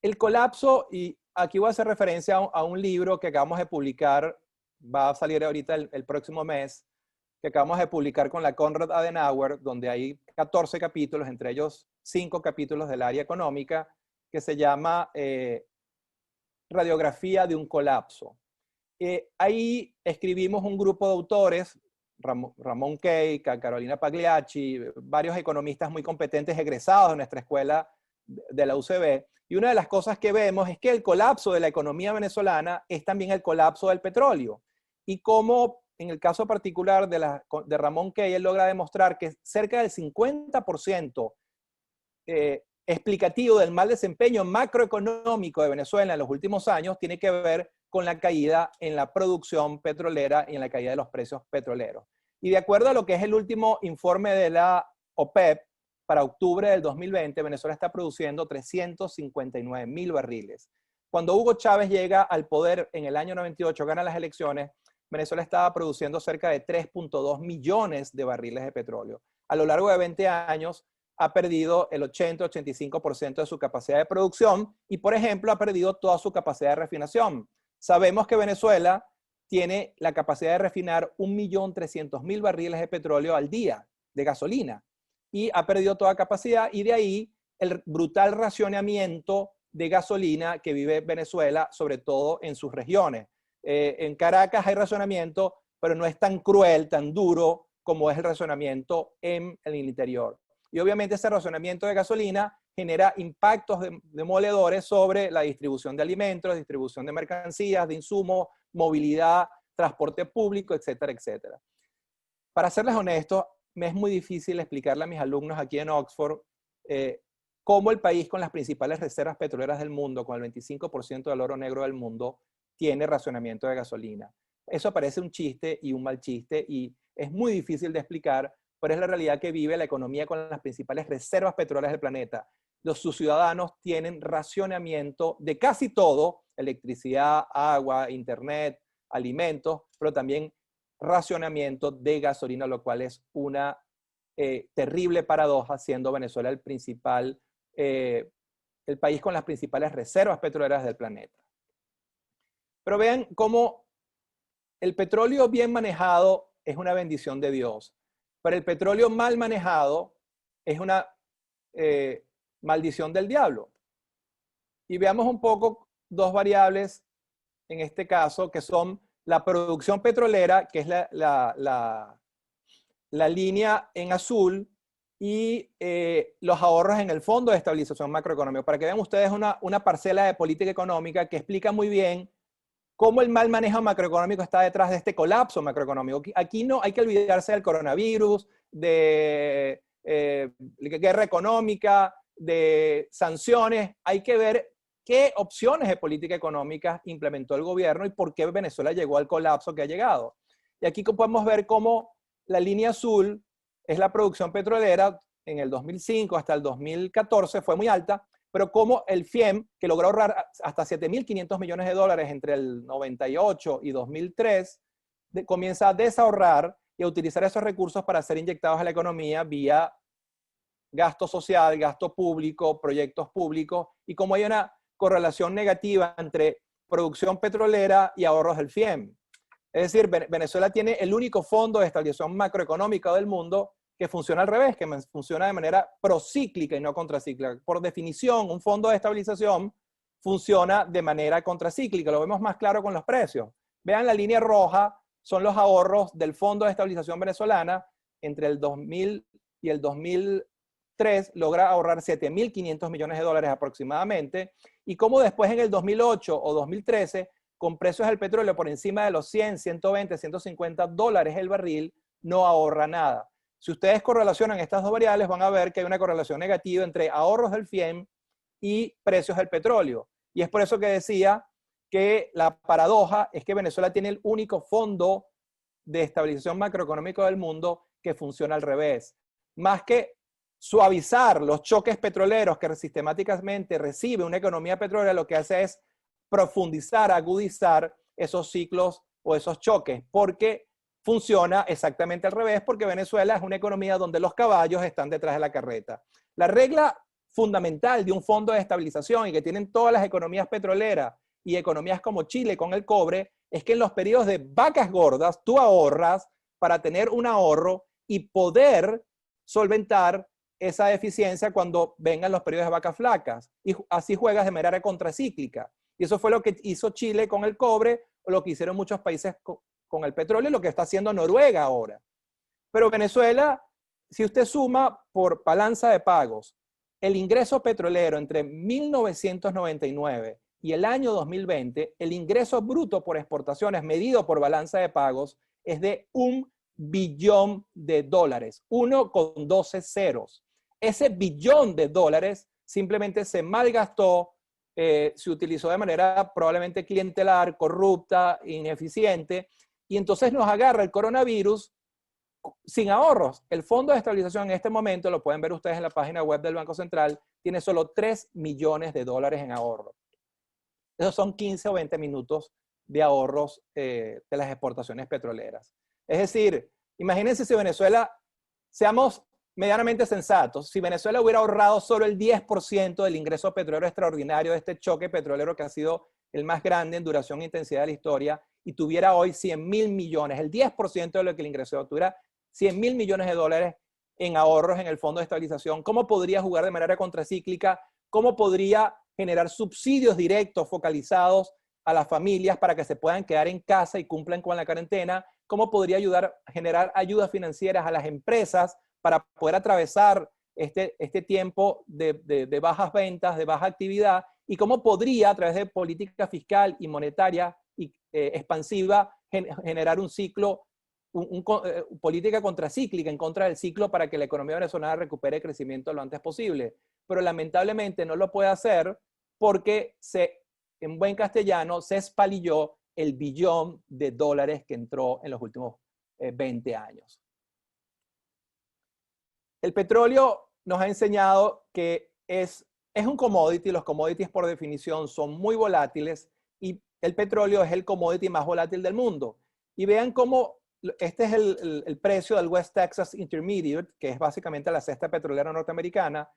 El colapso, y aquí voy a hacer referencia a un libro que acabamos de publicar, va a salir ahorita el próximo mes, que acabamos de publicar con la Konrad Adenauer, donde hay 14 capítulos, entre ellos 5 capítulos del área económica, que se llama Radiografía de un colapso. Ahí escribimos un grupo de autores, Ramón Kay, Carolina Pagliacci, varios economistas muy competentes egresados de nuestra escuela de la UCB, y una de las cosas que vemos es que el colapso de la economía venezolana es también el colapso del petróleo, y cómo en el caso particular de Ramón Kay, él logra demostrar que cerca del 50% explicativo del mal desempeño macroeconómico de Venezuela en los últimos años tiene que ver con la caída en la producción petrolera y en la caída de los precios petroleros. Y de acuerdo a lo que es el último informe de la OPEP, para octubre del 2020, Venezuela está produciendo 359.000 barriles. Cuando Hugo Chávez llega al poder en el año 98, gana las elecciones, Venezuela estaba produciendo cerca de 3.2 millones de barriles de petróleo. A lo largo de 20 años ha perdido el 80-85% de su capacidad de producción y, por ejemplo, ha perdido toda su capacidad de refinación. Sabemos que Venezuela tiene la capacidad de refinar 1.300.000 barriles de petróleo al día de gasolina y ha perdido toda capacidad, y de ahí el brutal racionamiento de gasolina que vive Venezuela, sobre todo en sus regiones. En Caracas hay racionamiento, pero no es tan cruel, tan duro como es el racionamiento en el interior. Y obviamente ese racionamiento de gasolina genera impactos demoledores sobre la distribución de alimentos, distribución de mercancías, de insumos, movilidad, transporte público, etcétera, etcétera. Para serles honestos, me es muy difícil explicarle a mis alumnos aquí en Oxford cómo el país con las principales reservas petroleras del mundo, con el 25% del oro negro del mundo, tiene racionamiento de gasolina. Eso parece un chiste y un mal chiste y es muy difícil de explicar, pero es la realidad que vive la economía con las principales reservas petroleras del planeta. Sus ciudadanos tienen racionamiento de casi todo, electricidad, agua, internet, alimentos, pero también racionamiento de gasolina, lo cual es una terrible paradoja, siendo Venezuela el país con las principales reservas petroleras del planeta. Pero vean cómo el petróleo bien manejado es una bendición de Dios, pero el petróleo mal manejado es una maldición del diablo. Y veamos un poco dos variables en este caso, que son la producción petrolera, que es la línea en azul, y los ahorros en el Fondo de Estabilización Macroeconómica. Para que vean ustedes una parcela de política económica que explica muy bien cómo el mal manejo macroeconómico está detrás de este colapso macroeconómico. Aquí no hay que olvidarse del coronavirus, de guerra económica, de sanciones. Hay que ver qué opciones de política económica implementó el gobierno y por qué Venezuela llegó al colapso que ha llegado. Y aquí podemos ver cómo la línea azul es la producción petrolera en el 2005 hasta el 2014, fue muy alta, pero como el FIEM, que logró ahorrar hasta 7.500 millones de dólares entre el 98 y 2003, comienza a desahorrar y a utilizar esos recursos para ser inyectados a la economía vía gasto social, gasto público, proyectos públicos, y como hay una correlación negativa entre producción petrolera y ahorros del FIEM. Es decir, Venezuela tiene el único fondo de estabilización macroeconómica del mundo que funciona al revés, que funciona de manera procíclica y no contracíclica. Por definición, un fondo de estabilización funciona de manera contracíclica. Lo vemos más claro con los precios. Vean, la línea roja son los ahorros del Fondo de Estabilización Venezolana. Entre el 2000 y el 2003 logra ahorrar 7.500 millones de dólares aproximadamente. Y como después en el 2008 o 2013, con precios del petróleo por encima de los 100, 120, 150 dólares el barril, no ahorra nada. Si ustedes correlacionan estas dos variables, van a ver que hay una correlación negativa entre ahorros del FIEM y precios del petróleo. Y es por eso que decía que la paradoja es que Venezuela tiene el único fondo de estabilización macroeconómico del mundo que funciona al revés. Más que suavizar los choques petroleros que sistemáticamente recibe una economía petrolera, lo que hace es profundizar, agudizar esos ciclos o esos choques, porque funciona exactamente al revés, porque Venezuela es una economía donde los caballos están detrás de la carreta. La regla fundamental de un fondo de estabilización, y que tienen todas las economías petroleras, y economías como Chile con el cobre es que en los periodos de vacas gordas tú ahorras para tener un ahorro y poder solventar esa deficiencia cuando vengan los periodos de vacas flacas. Y así juegas de manera contracíclica. Y eso fue lo que hizo Chile con el cobre, o lo que hicieron muchos países con el petróleo, y lo que está haciendo Noruega ahora. Pero Venezuela, si usted suma por balanza de pagos, el ingreso petrolero entre 1999 y el año 2020, el ingreso bruto por exportaciones medido por balanza de pagos es de $1 billón, 1 con 12 ceros. Ese billón de dólares simplemente se malgastó, se utilizó de manera probablemente clientelar, corrupta, ineficiente, y entonces nos agarra el coronavirus sin ahorros. El Fondo de Estabilización en este momento, lo pueden ver ustedes en la página web del Banco Central, tiene solo $3 millones en ahorro. Esos son 15 o 20 minutos de ahorros de las exportaciones petroleras. Es decir, imagínense si Venezuela, seamos medianamente sensatos, si Venezuela hubiera ahorrado solo el 10% del ingreso petrolero extraordinario de este choque petrolero que ha sido el más grande en duración e intensidad de la historia, y tuviera hoy 100.000 millones, el 10% de lo que le ingresó, tuviera 100.000 millones de dólares en ahorros en el Fondo de Estabilización, ¿cómo podría jugar de manera contracíclica? ¿Cómo podría generar subsidios directos focalizados a las familias para que se puedan quedar en casa y cumplan con la cuarentena? ¿Cómo podría ayudar a generar ayudas financieras a las empresas para poder atravesar este tiempo de bajas ventas, de baja actividad? ¿Y cómo podría, a través de política fiscal y monetaria y expansiva, generar un ciclo, política contracíclica en contra del ciclo para que la economía venezolana recupere crecimiento lo antes posible? Pero lamentablemente no lo puede hacer porque en buen castellano se espalilló el billón de dólares que entró en los últimos 20 años. El petróleo nos ha enseñado que es un commodity. Los commodities por definición son muy volátiles y el petróleo es el commodity más volátil del mundo. Y vean cómo este es el precio del West Texas Intermediate, que es básicamente la cesta petrolera norteamericana,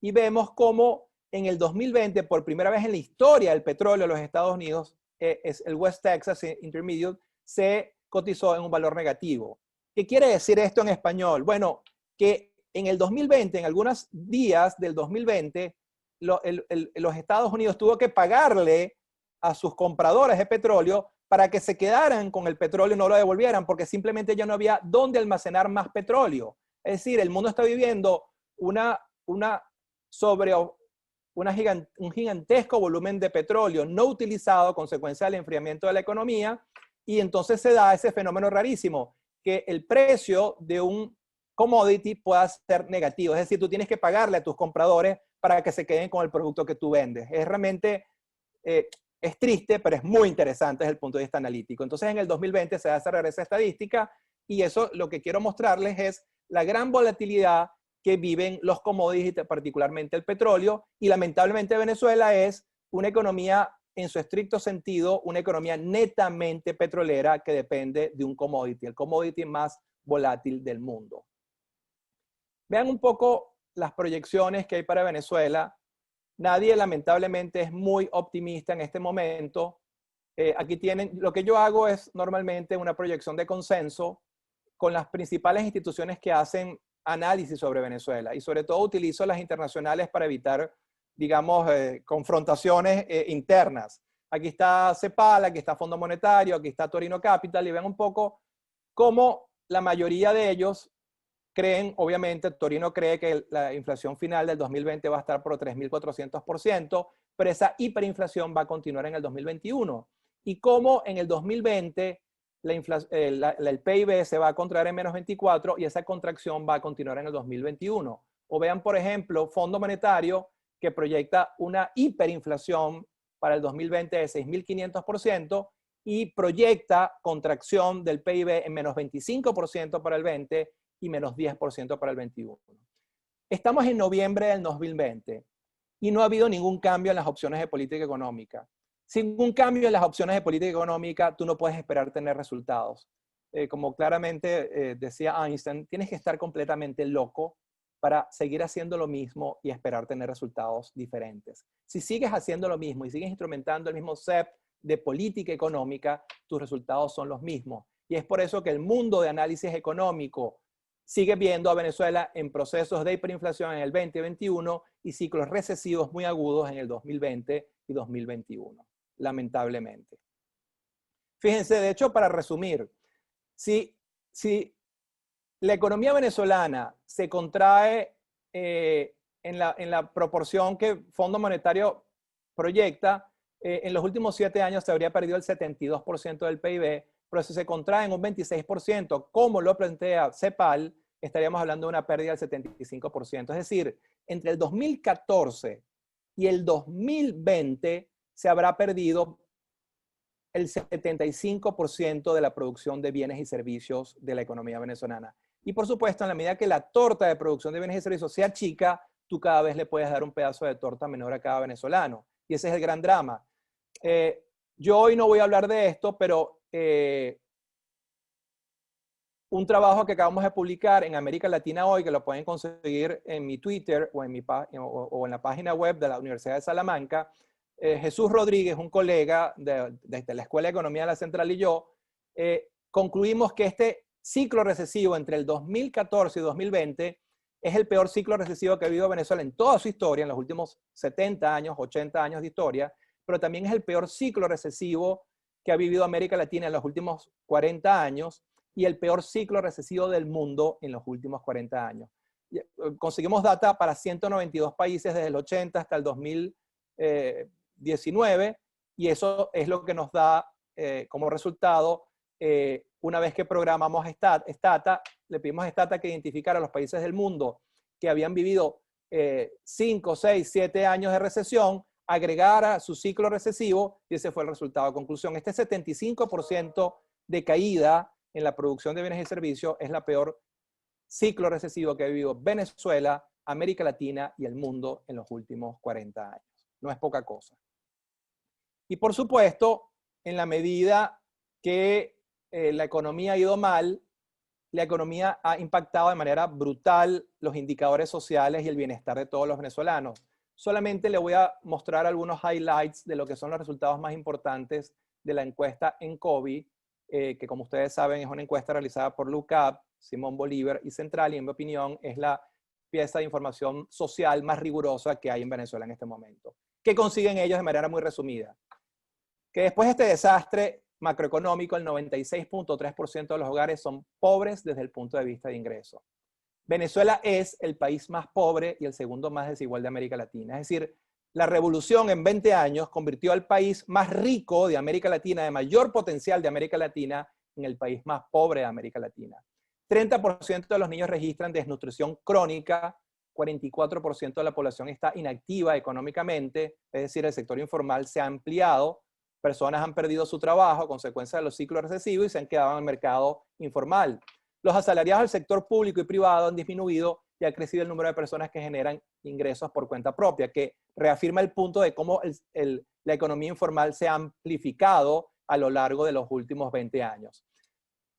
y vemos cómo en el 2020, por primera vez en la historia del petróleo de los Estados Unidos, el West Texas Intermediate se cotizó en un valor negativo. ¿Qué quiere decir esto en español? Bueno, que en el 2020, en algunos días del 2020, los Estados Unidos tuvo que pagarle a sus compradores de petróleo para que se quedaran con el petróleo y no lo devolvieran, porque simplemente ya no había dónde almacenar más petróleo. Es decir, el mundo está viviendo un gigantesco volumen de petróleo no utilizado a consecuencia del enfriamiento de la economía, y entonces se da ese fenómeno rarísimo, que el precio de un commodity pueda ser negativo. Es decir, tú tienes que pagarle a tus compradores para que se queden con el producto que tú vendes. Es realmente, es triste, pero es muy interesante desde el punto de vista analítico. Entonces, en el 2020 se da esa regresa estadística, y eso lo que quiero mostrarles es la gran volatilidad que viven los commodities, particularmente el petróleo, y lamentablemente Venezuela es una economía, en su estricto sentido, una economía netamente petrolera que depende de un commodity, el commodity más volátil del mundo. Vean un poco las proyecciones que hay para Venezuela. Nadie, lamentablemente, es muy optimista en este momento. Aquí tienen, lo que yo hago es normalmente una proyección de consenso con las principales instituciones que hacen análisis sobre Venezuela, y sobre todo utilizo las internacionales para evitar, digamos, confrontaciones internas. Aquí está CEPAL, aquí está Fondo Monetario, aquí está Torino Capital, y ven un poco cómo la mayoría de ellos creen, obviamente, Torino cree que la inflación final del 2020 va a estar por 3.400%, pero esa hiperinflación va a continuar en el 2021. Y cómo en el 2020 el PIB se va a contraer en menos 24 y esa contracción va a continuar en el 2021. O vean, por ejemplo, Fondo Monetario, que proyecta una hiperinflación para el 2020 de 6.500% y proyecta contracción del PIB en menos 25% para el 20 y menos 10% para el 21. Estamos en noviembre del 2020 y no ha habido ningún cambio en las opciones de política económica. Sin un cambio en las opciones de política económica, tú no puedes esperar tener resultados. Como claramente decía Einstein, tienes que estar completamente loco para seguir haciendo lo mismo y esperar tener resultados diferentes. Si sigues haciendo lo mismo y sigues instrumentando el mismo set de política económica, tus resultados son los mismos. Y es por eso que el mundo de análisis económico sigue viendo a Venezuela en procesos de hiperinflación en el 2021 y ciclos recesivos muy agudos en el 2020 y 2021, lamentablemente. Fíjense, de hecho, para resumir, si la economía venezolana se contrae en la proporción que Fondo Monetario proyecta, en los últimos 7 años se habría perdido el 72% del PIB, pero si se contrae en un 26%, como lo plantea CEPAL, estaríamos hablando de una pérdida del 75%. Es decir, entre el 2014 y el 2020 se habrá perdido el 75% de la producción de bienes y servicios de la economía venezolana. Y por supuesto, en la medida que la torta de producción de bienes y servicios sea chica, tú cada vez le puedes dar un pedazo de torta menor a cada venezolano. Y ese es el gran drama. Yo hoy no voy a hablar de esto, pero un trabajo que acabamos de publicar en América Latina Hoy, que lo pueden conseguir en mi Twitter o en la página web de la Universidad de Salamanca. Jesús Rodríguez, un colega de la Escuela de Economía de la Central, y yo, concluimos que este ciclo recesivo entre el 2014 y 2020 es el peor ciclo recesivo que ha vivido Venezuela en toda su historia, en los últimos 70 años, 80 años de historia, pero también es el peor ciclo recesivo que ha vivido América Latina en los últimos 40 años y el peor ciclo recesivo del mundo en los últimos 40 años. Conseguimos data para 192 países desde el 80 hasta el 2019 y eso es lo que nos da como resultado, una vez que programamos Stata, le pedimos a Stata que identificara a los países del mundo que habían vivido 5, 6, 7 años de recesión, agregara su ciclo recesivo y ese fue el resultado. Conclusión, este 75% de caída en la producción de bienes y servicios es la peor ciclo recesivo que ha vivido Venezuela, América Latina y el mundo en los últimos 40 años. No es poca cosa. Y por supuesto, en la medida que la economía ha ido mal, la economía ha impactado de manera brutal los indicadores sociales y el bienestar de todos los venezolanos. Solamente le voy a mostrar algunos highlights de lo que son los resultados más importantes de la encuesta ENCOBI, que como ustedes saben es una encuesta realizada por Lookup, Simón Bolívar y Central, y en mi opinión es la pieza de información social más rigurosa que hay en Venezuela en este momento. ¿Qué consiguen ellos de manera muy resumida? Que después de este desastre macroeconómico, el 96.3% de los hogares son pobres desde el punto de vista de ingreso. Venezuela es el país más pobre y el segundo más desigual de América Latina. Es decir, la revolución en 20 años convirtió al país más rico de América Latina, de mayor potencial de América Latina, en el país más pobre de América Latina. 30% de los niños registran desnutrición crónica, 44% de la población está inactiva económicamente, es decir, el sector informal se ha ampliado, personas han perdido su trabajo a consecuencia de los ciclos recesivos y se han quedado en el mercado informal. Los asalariados del sector público y privado han disminuido y ha crecido el número de personas que generan ingresos por cuenta propia, que reafirma el punto de cómo la economía informal se ha amplificado a lo largo de los últimos 20 años.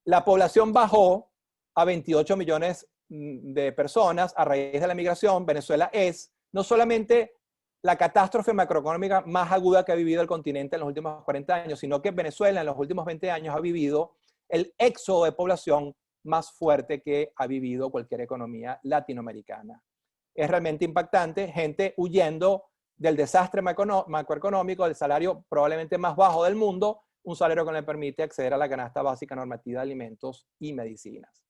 La población bajó a 28 millones de personas a raíz de la migración. Venezuela es no solamente la catástrofe macroeconómica más aguda que ha vivido el continente en los últimos 40 años, sino que Venezuela en los últimos 20 años ha vivido el éxodo de población más fuerte que ha vivido cualquier economía latinoamericana. Es realmente impactante, gente huyendo del desastre macroeconómico, del salario probablemente más bajo del mundo, un salario que le permite acceder a la canasta básica normativa de alimentos y medicinas.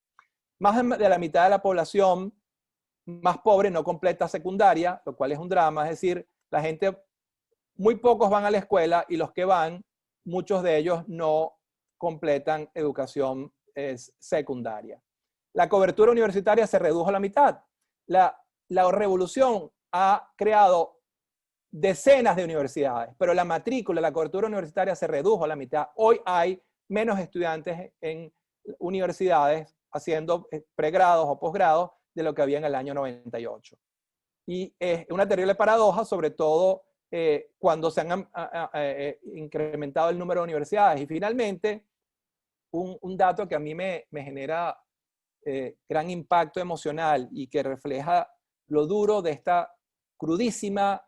Más de la mitad de la población más pobre no completa secundaria, lo cual es un drama, es decir, la gente, muy pocos van a la escuela y los que van, muchos de ellos no completan educación secundaria. La cobertura universitaria se redujo a la mitad. La revolución ha creado decenas de universidades, pero la matrícula, la cobertura universitaria se redujo a la mitad. Hoy hay menos estudiantes en universidades haciendo pregrados o posgrados de lo que había en el año 98. Y es una terrible paradoja, sobre todo cuando se han incrementado el número de universidades. Y finalmente, un dato que a mí me genera gran impacto emocional y que refleja lo duro de esta crudísima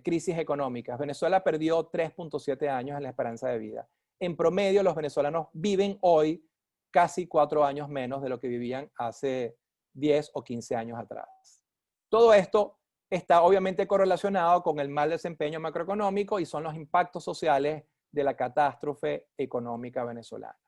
crisis económica. Venezuela perdió 3.7 años en la esperanza de vida. En promedio, los venezolanos viven hoy casi 4 años menos de lo que vivían hace 10 o 15 años atrás. Todo esto está obviamente correlacionado con el mal desempeño macroeconómico y son los impactos sociales de la catástrofe económica venezolana.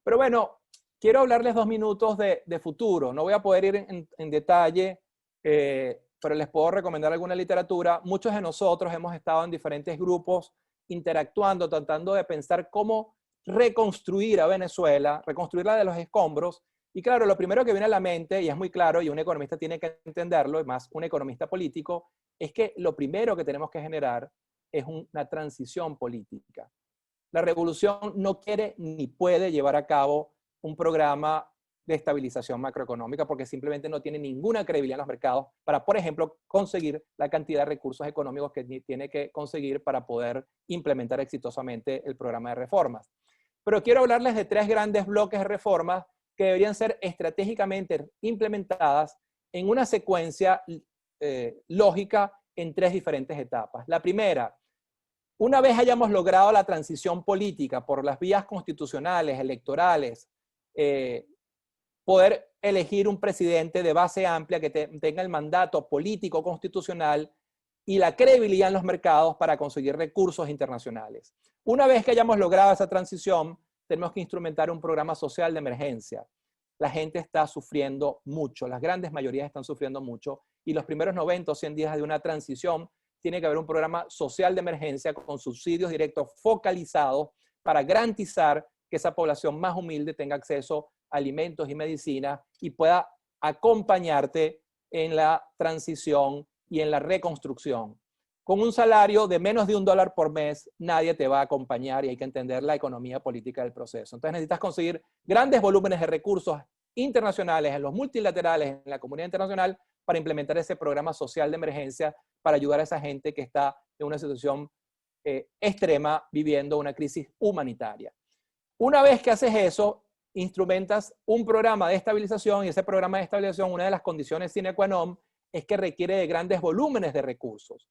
Pero bueno, quiero hablarles 2 minutos de futuro. No voy a poder ir en detalle, pero les puedo recomendar alguna literatura. Muchos de nosotros hemos estado en diferentes grupos interactuando, tratando de pensar cómo reconstruir a Venezuela, reconstruirla de los escombros. Y claro, lo primero que viene a la mente, y es muy claro, y un economista tiene que entenderlo, y más un economista político, es que lo primero que tenemos que generar es una transición política. La revolución no quiere ni puede llevar a cabo un programa de estabilización macroeconómica porque simplemente no tiene ninguna credibilidad en los mercados para, por ejemplo, conseguir la cantidad de recursos económicos que tiene que conseguir para poder implementar exitosamente el programa de reformas. Pero quiero hablarles de 3 grandes bloques de reformas que deberían ser estratégicamente implementadas en una secuencia lógica en 3 diferentes etapas. La primera, una vez hayamos logrado la transición política por las vías constitucionales, electorales, poder elegir un presidente de base amplia que tenga el mandato político constitucional y la credibilidad en los mercados para conseguir recursos internacionales. Una vez que hayamos logrado esa transición, tenemos que instrumentar un programa social de emergencia. La gente está sufriendo mucho, las grandes mayorías están sufriendo mucho, y los primeros 90 o 100 días de una transición tiene que haber un programa social de emergencia con subsidios directos focalizados para garantizar que esa población más humilde tenga acceso a alimentos y medicinas y pueda acompañarte en la transición y en la reconstrucción. Con un salario de menos de $1 por mes, nadie te va a acompañar y hay que entender la economía política del proceso. Entonces necesitas conseguir grandes volúmenes de recursos internacionales, en los multilaterales, en la comunidad internacional, para implementar ese programa social de emergencia para ayudar a esa gente que está en una situación extrema viviendo una crisis humanitaria. Una vez que haces eso, instrumentas un programa de estabilización y ese programa de estabilización, una de las condiciones sine qua non es que requiere de grandes volúmenes de recursos.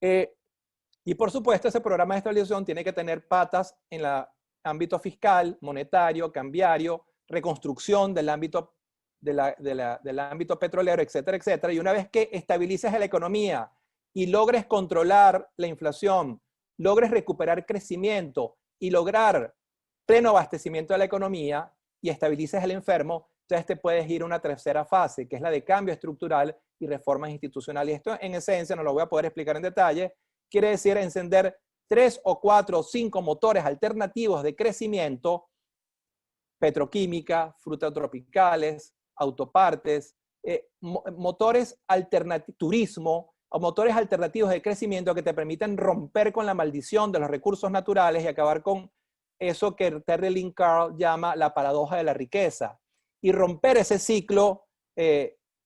Y por supuesto, ese programa de estabilización tiene que tener patas en el ámbito fiscal, monetario, cambiario, reconstrucción del ámbito, del ámbito petrolero, etcétera, etcétera. Y una vez que estabilices la economía y logres controlar la inflación, logres recuperar crecimiento y lograr pleno abastecimiento de la economía y estabilices al enfermo, entonces te puedes ir a una tercera fase, que es la de cambio estructural y reformas institucionales. Y esto, en esencia, no lo voy a poder explicar en detalle, quiere decir encender 3 o 4 o 5 motores alternativos de crecimiento: petroquímica, frutas tropicales, autopartes, motores alternativos, turismo, o motores alternativos de crecimiento que te permiten romper con la maldición de los recursos naturales y acabar con eso que Terry Lynn Carl llama la paradoja de la riqueza, y romper ese ciclo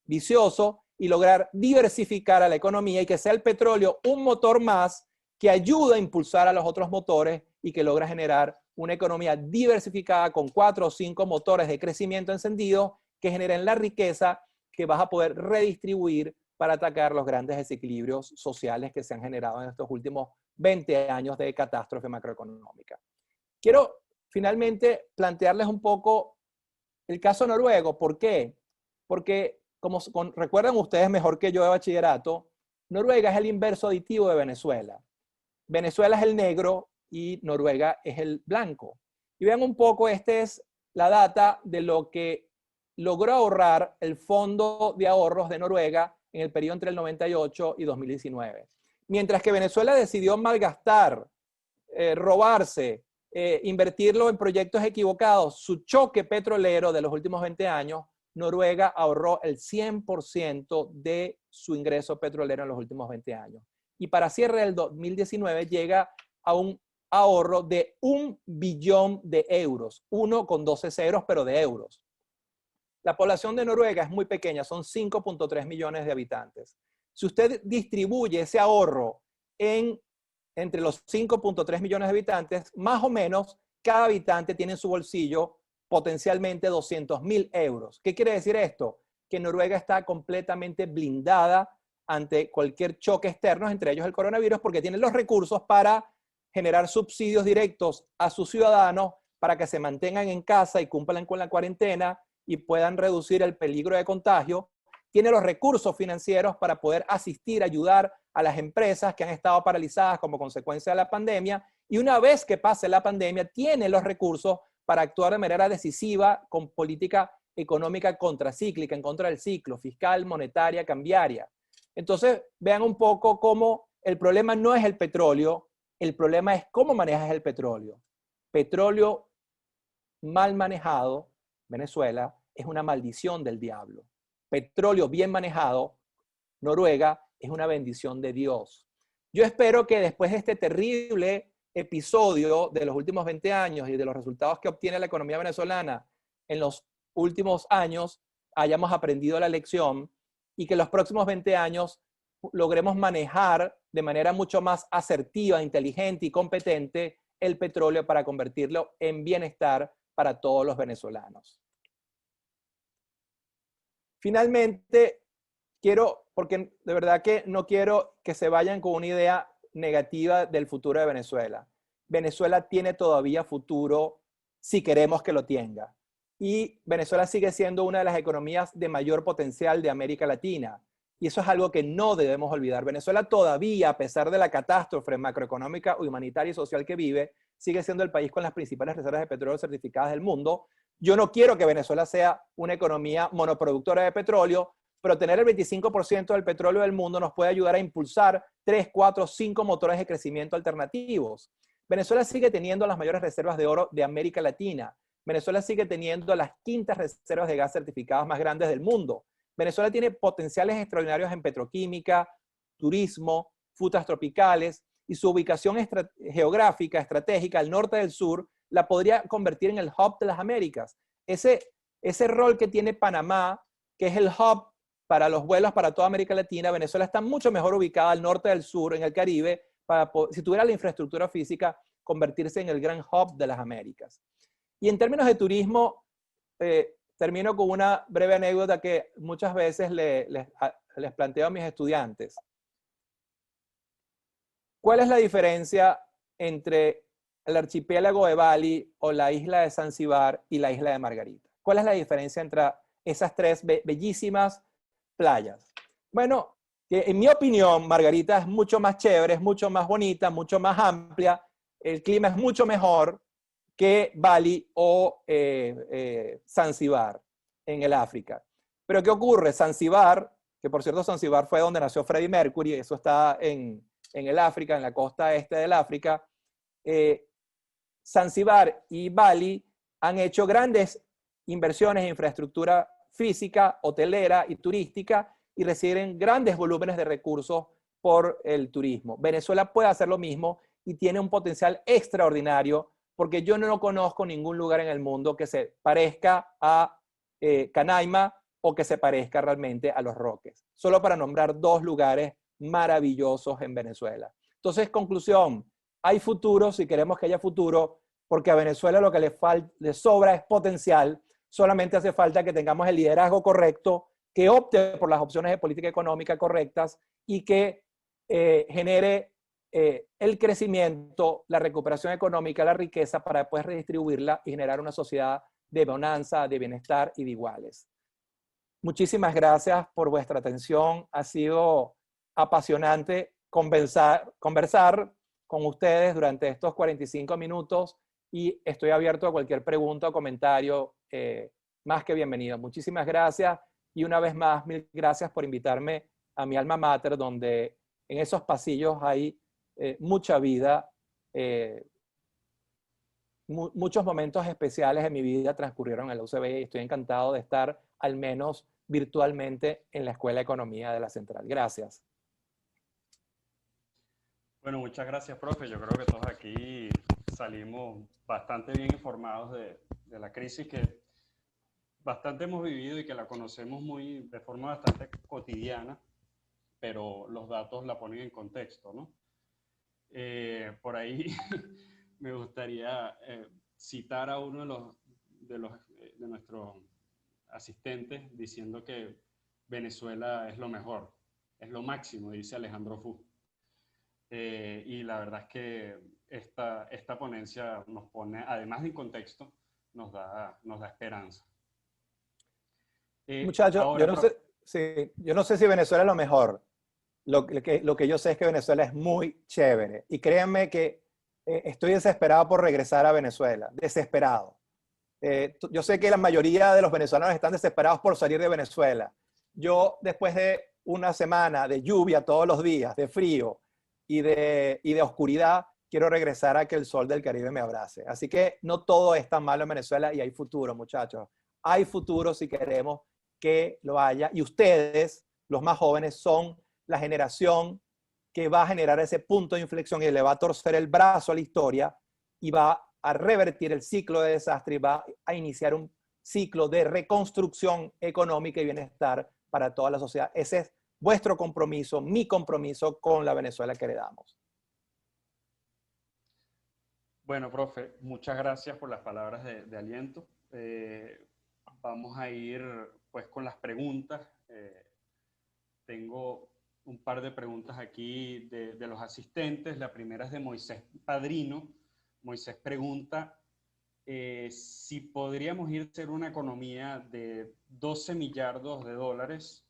vicioso y lograr diversificar a la economía y que sea el petróleo un motor más que ayuda a impulsar a los otros motores y que logra generar una economía diversificada con 4 o 5 motores de crecimiento encendidos que generen la riqueza que vas a poder redistribuir para atacar los grandes desequilibrios sociales que se han generado en estos últimos 20 años de catástrofe macroeconómica. Quiero finalmente plantearles un poco el caso noruego. ¿Por qué? Porque, como recuerdan ustedes mejor que yo de bachillerato, Noruega es el inverso aditivo de Venezuela. Venezuela es el negro y Noruega es el blanco. Y vean un poco, esta es la data de lo que logró ahorrar el Fondo de Ahorros de Noruega en el periodo entre el 98 y 2019. Mientras que Venezuela decidió malgastar, robarse, invertirlo en proyectos equivocados, su choque petrolero de los últimos 20 años, Noruega ahorró el 100% de su ingreso petrolero en los últimos 20 años. Y para cierre del 2019 llega a un ahorro de 1 billón de euros, 1 con 12 ceros, pero de euros. La población de Noruega es muy pequeña, son 5.3 millones de habitantes. Si usted distribuye ese ahorro entre los 5.3 millones de habitantes, más o menos cada habitante tiene en su bolsillo potencialmente 200.000 euros. ¿Qué quiere decir esto? Que Noruega está completamente blindada ante cualquier choque externo, entre ellos el coronavirus, porque tiene los recursos para generar subsidios directos a sus ciudadanos para que se mantengan en casa y cumplan con la cuarentena y puedan reducir el peligro de contagio. Tiene los recursos financieros para poder asistir, ayudar a las empresas que han estado paralizadas como consecuencia de la pandemia, y una vez que pase la pandemia, tiene los recursos para actuar de manera decisiva con política económica contracíclica, en contra del ciclo, fiscal, monetaria, cambiaria. Entonces, vean un poco cómo el problema no es el petróleo, el problema es cómo manejas el petróleo. Petróleo mal manejado, Venezuela, es una maldición del diablo. Petróleo bien manejado, Noruega, es una bendición de Dios. Yo espero que después de este terrible episodio de los últimos 20 años y de los resultados que obtiene la economía venezolana en los últimos años, hayamos aprendido la lección y que los próximos 20 años logremos manejar de manera mucho más asertiva, inteligente y competente el petróleo para convertirlo en bienestar para todos los venezolanos. Finalmente, quiero, porque de verdad que no quiero que se vayan con una idea negativa del futuro de Venezuela. Venezuela tiene todavía futuro si queremos que lo tenga. Y Venezuela sigue siendo una de las economías de mayor potencial de América Latina. Y eso es algo que no debemos olvidar. Venezuela todavía, a pesar de la catástrofe macroeconómica, humanitaria y social que vive, sigue siendo el país con las principales reservas de petróleo certificadas del mundo. Yo no quiero que Venezuela sea una economía monoproductora de petróleo, pero tener el 25% del petróleo del mundo nos puede ayudar a impulsar 3, 4, 5 motores de crecimiento alternativos. Venezuela sigue teniendo las mayores reservas de oro de América Latina. Venezuela sigue teniendo las quintas reservas de gas certificadas más grandes del mundo. Venezuela tiene potenciales extraordinarios en petroquímica, turismo, frutas tropicales, y su ubicación geográfica, estratégica, al norte del sur, la podría convertir en el hub de las Américas. Ese rol que tiene Panamá, que es el hub para los vuelos para toda América Latina, Venezuela está mucho mejor ubicada al norte del sur, en el Caribe, para, si tuviera la infraestructura física, convertirse en el gran hub de las Américas. Y en términos de turismo, termino con una breve anécdota que muchas veces les planteo a mis estudiantes. ¿Cuál es la diferencia entre el archipiélago de Bali o la isla de Zanzíbar y la isla de Margarita? ¿Cuál es la diferencia entre esas tres bellísimas playas? Bueno, que en mi opinión, Margarita es mucho más chévere, es mucho más bonita, mucho más amplia, el clima es mucho mejor que Bali o Zanzíbar en el África. Pero ¿qué ocurre? Zanzíbar, que por cierto Zanzíbar fue donde nació Freddie Mercury, eso está en el África, en la costa este del África, Zanzíbar y Bali han hecho grandes inversiones en infraestructura física, hotelera y turística y reciben grandes volúmenes de recursos por el turismo. Venezuela puede hacer lo mismo y tiene un potencial extraordinario porque yo no conozco ningún lugar en el mundo que se parezca a Canaima o que se parezca realmente a Los Roques. Solo para nombrar dos lugares maravillosos en Venezuela. Entonces, conclusión, hay futuro si queremos que haya futuro, porque a Venezuela lo que le sobra es potencial, solamente hace falta que tengamos el liderazgo correcto, que opte por las opciones de política económica correctas y que genere el crecimiento, la recuperación económica, la riqueza para después redistribuirla y generar una sociedad de bonanza, de bienestar y de iguales. Muchísimas gracias por vuestra atención. Ha sido apasionante conversar con ustedes durante estos 45 minutos y estoy abierto a cualquier pregunta o comentario, más que bienvenido. Muchísimas gracias y una vez más, mil gracias por invitarme a mi alma mater, donde en esos pasillos hay mucha vida, muchos momentos especiales en mi vida transcurrieron en la UCB y estoy encantado de estar al menos virtualmente en la Escuela de Economía de la Central. Gracias. Bueno, muchas gracias, profe. Yo creo que todos aquí salimos bastante bien informados de la crisis que bastante hemos vivido y que la conocemos de forma bastante cotidiana, pero los datos la ponen en contexto, ¿no? Por ahí me gustaría citar a uno de nuestros asistentes diciendo que Venezuela es lo mejor, es lo máximo, dice Alejandro Fu. Y la verdad es que esta ponencia nos pone, además de contexto, nos da esperanza. Muchachos, Ahora, yo no sé si Venezuela es lo mejor. Lo que yo sé es que Venezuela es muy chévere. Y créanme que estoy desesperado por regresar a Venezuela. Desesperado. Yo sé que la mayoría de los venezolanos están desesperados por salir de Venezuela. Yo, después de una semana de lluvia todos los días, de frío y de oscuridad, quiero regresar a que el sol del Caribe me abrace. Así que no todo es tan malo en Venezuela y hay futuro, muchachos. Hay futuro si queremos que lo haya. Y ustedes, los más jóvenes, son la generación que va a generar ese punto de inflexión y le va a torcer el brazo a la historia y va a revertir el ciclo de desastre y va a iniciar un ciclo de reconstrucción económica y bienestar para toda la sociedad. Ese es vuestro compromiso, mi compromiso con la Venezuela que heredamos. Bueno, profe, muchas gracias por las palabras de aliento. Vamos a ir pues con las preguntas. Tengo un par de preguntas aquí de los asistentes. La primera es de Moisés Padrino. Moisés pregunta si podríamos ir a ser una economía de 12 millardos de dólares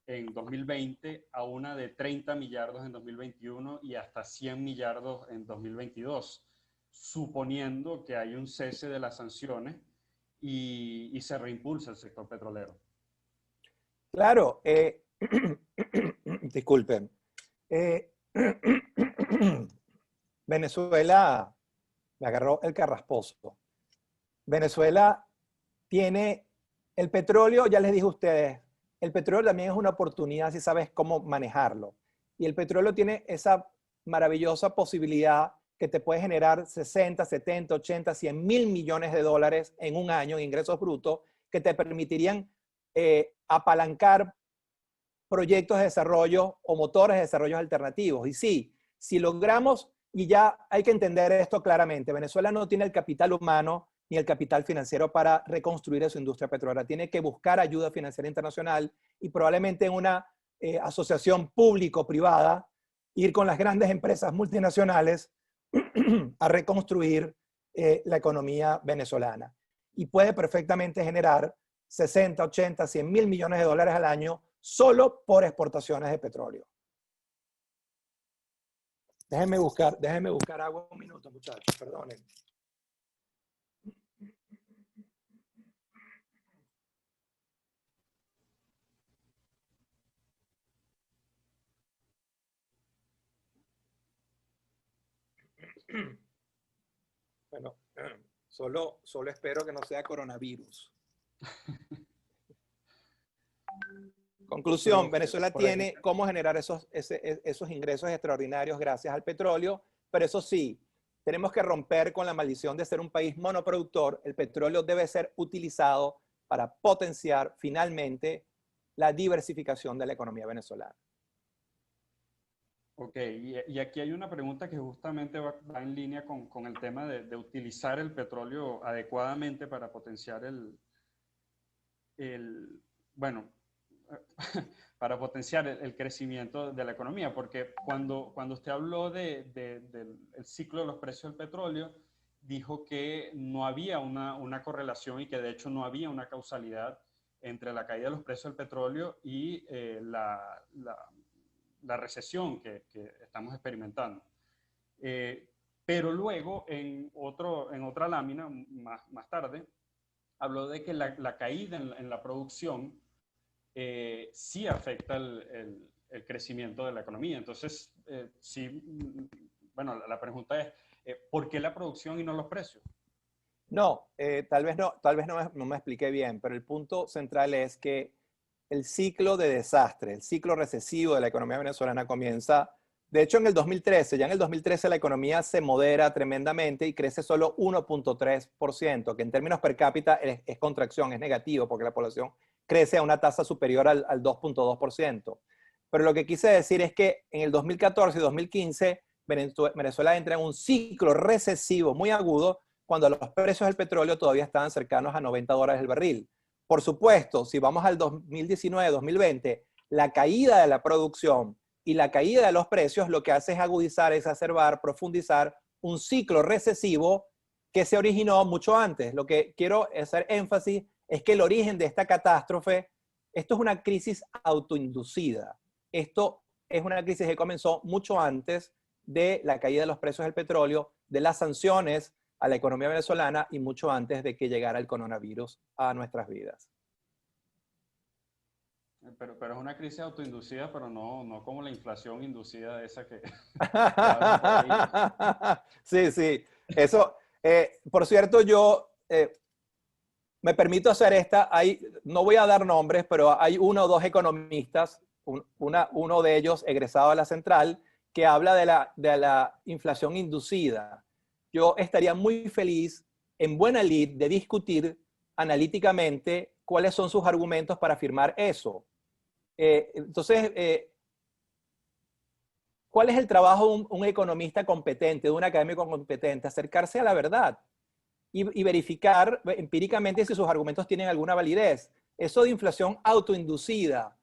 en 2020 a una de 30 millardos en 2021 y hasta 100 millardos en 2022, suponiendo que hay un cese de las sanciones y se reimpulsa el sector petrolero. Claro, disculpen. Venezuela, me agarró el carrasposo. Venezuela tiene el petróleo, ya les dije a ustedes, el petróleo también es una oportunidad si sabes cómo manejarlo. Y el petróleo tiene esa maravillosa posibilidad que te puede generar 60, 70, 80, 100 mil millones de dólares en un año en ingresos brutos que te permitirían apalancar proyectos de desarrollo o motores de desarrollo alternativos. Y sí, si logramos, y ya hay que entender esto claramente, Venezuela no tiene el capital humano ni el capital financiero para reconstruir su industria petrolera. Tiene que buscar ayuda financiera internacional y probablemente en una asociación público-privada, ir con las grandes empresas multinacionales a reconstruir la economía venezolana. Y puede perfectamente generar 60, 80, 100 mil millones de dólares al año solo por exportaciones de petróleo. Déjenme buscar agua un minuto, muchachos, perdonen. Bueno, solo espero que no sea coronavirus. Conclusión, Venezuela tiene cómo generar esos ingresos extraordinarios gracias al petróleo, pero eso sí, tenemos que romper con la maldición de ser un país monoproductor. El petróleo debe ser utilizado para potenciar finalmente la diversificación de la economía venezolana. Ok, y aquí hay una pregunta que justamente va en línea con el tema de utilizar el petróleo adecuadamente para potenciar para potenciar el crecimiento de la economía, porque cuando usted habló del ciclo de los precios del petróleo, dijo que no había una correlación y que de hecho no había una causalidad entre la caída de los precios del petróleo y la recesión que estamos experimentando. Pero luego, en otra lámina, más tarde, habló de que la caída en la producción sí afecta el crecimiento de la economía. Entonces, sí, bueno, la pregunta es, ¿por qué la producción y no los precios? No, tal vez no me expliqué bien, pero el punto central es que el ciclo de desastre, el ciclo recesivo de la economía venezolana comienza, de hecho en el 2013, ya en el 2013 la economía se modera tremendamente y crece solo 1.3%, que en términos per cápita es contracción, es negativo, porque la población crece a una tasa superior al 2.2%. Pero lo que quise decir es que en el 2014 y 2015 Venezuela entra en un ciclo recesivo muy agudo cuando los precios del petróleo todavía estaban cercanos a $90 el barril. Por supuesto, si vamos al 2019-2020, la caída de la producción y la caída de los precios lo que hace es agudizar, exacerbar, profundizar un ciclo recesivo que se originó mucho antes. Lo que quiero hacer énfasis es que el origen de esta catástrofe, esto es una crisis autoinducida. Esto es una crisis que comenzó mucho antes de la caída de los precios del petróleo, de las sanciones a la economía venezolana y mucho antes de que llegara el coronavirus a nuestras vidas. Pero es una crisis autoinducida, pero no como la inflación inducida esa que... Sí, sí. Eso, por cierto, yo me permito hacer esta. No voy a dar nombres, pero hay uno o dos economistas, uno de ellos egresado a la Central, que habla de la inflación inducida. Yo estaría muy feliz, en buena lid, de discutir analíticamente cuáles son sus argumentos para afirmar eso. Entonces, ¿cuál es el trabajo de un economista competente, de un académico competente? Acercarse a la verdad y verificar empíricamente si sus argumentos tienen alguna validez. Eso de inflación autoinducida,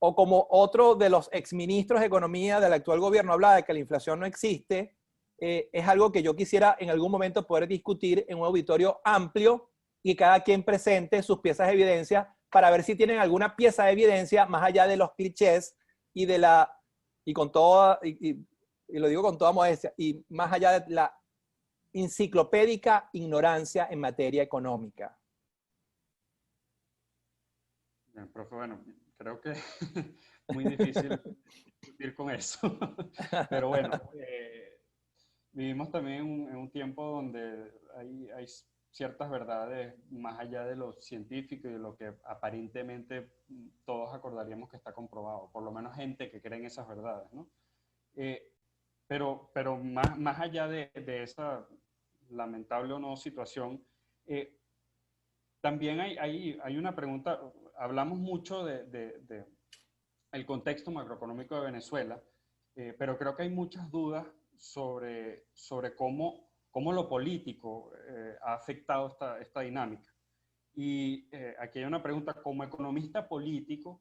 o como otro de los exministros de Economía del actual gobierno hablaba de que la inflación no existe, es algo que yo quisiera en algún momento poder discutir en un auditorio amplio y cada quien presente sus piezas de evidencia para ver si tienen alguna pieza de evidencia más allá de los clichés y lo digo con toda modestia, y más allá de la enciclopédica ignorancia en materia económica. Bien, profe, bueno, creo que muy difícil discutir con eso. Pero bueno, vivimos también en un tiempo donde hay ciertas verdades más allá de lo científico y de lo que aparentemente todos acordaríamos que está comprobado, por lo menos gente que cree en esas verdades, ¿no? Pero más allá de esa lamentable o no situación, también hay una pregunta. Hablamos mucho de el contexto macroeconómico de Venezuela, pero creo que hay muchas dudas sobre cómo lo político ha afectado esta dinámica. Y aquí hay una pregunta, como economista político,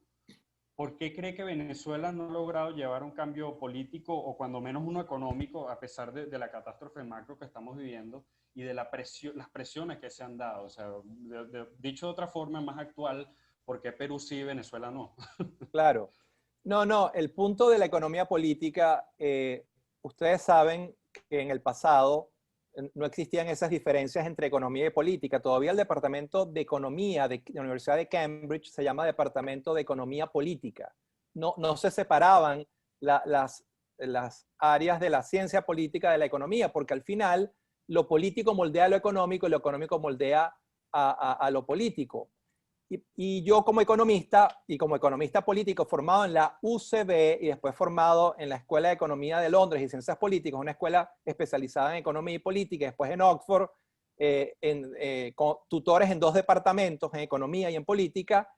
¿por qué cree que Venezuela no ha logrado llevar un cambio político o cuando menos uno económico a pesar de la catástrofe macro que estamos viviendo y de las presiones que se han dado? O sea, dicho de otra forma, más actual, ¿por qué Perú sí y Venezuela no? Claro. No, el punto de la economía política, ustedes saben que en el pasado no existían esas diferencias entre economía y política. Todavía el Departamento de Economía de la Universidad de Cambridge se llama Departamento de Economía Política. No se separaban las áreas de la ciencia política de la economía, porque al final lo político moldea lo económico y lo económico moldea a lo político. Y yo como economista y como economista político formado en la UCB y después formado en la Escuela de Economía de Londres y Ciencias Políticas, una escuela especializada en economía y política, y después en Oxford, con tutores en 2 departamentos, en economía y en política,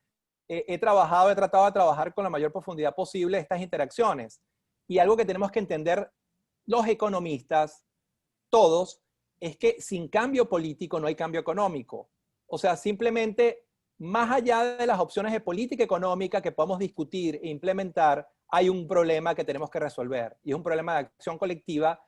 he tratado de trabajar con la mayor profundidad posible estas interacciones. Y algo que tenemos que entender los economistas, todos, es que sin cambio político no hay cambio económico. O sea, simplemente más allá de las opciones de política económica que podamos discutir e implementar, hay un problema que tenemos que resolver. Y es un problema de acción colectiva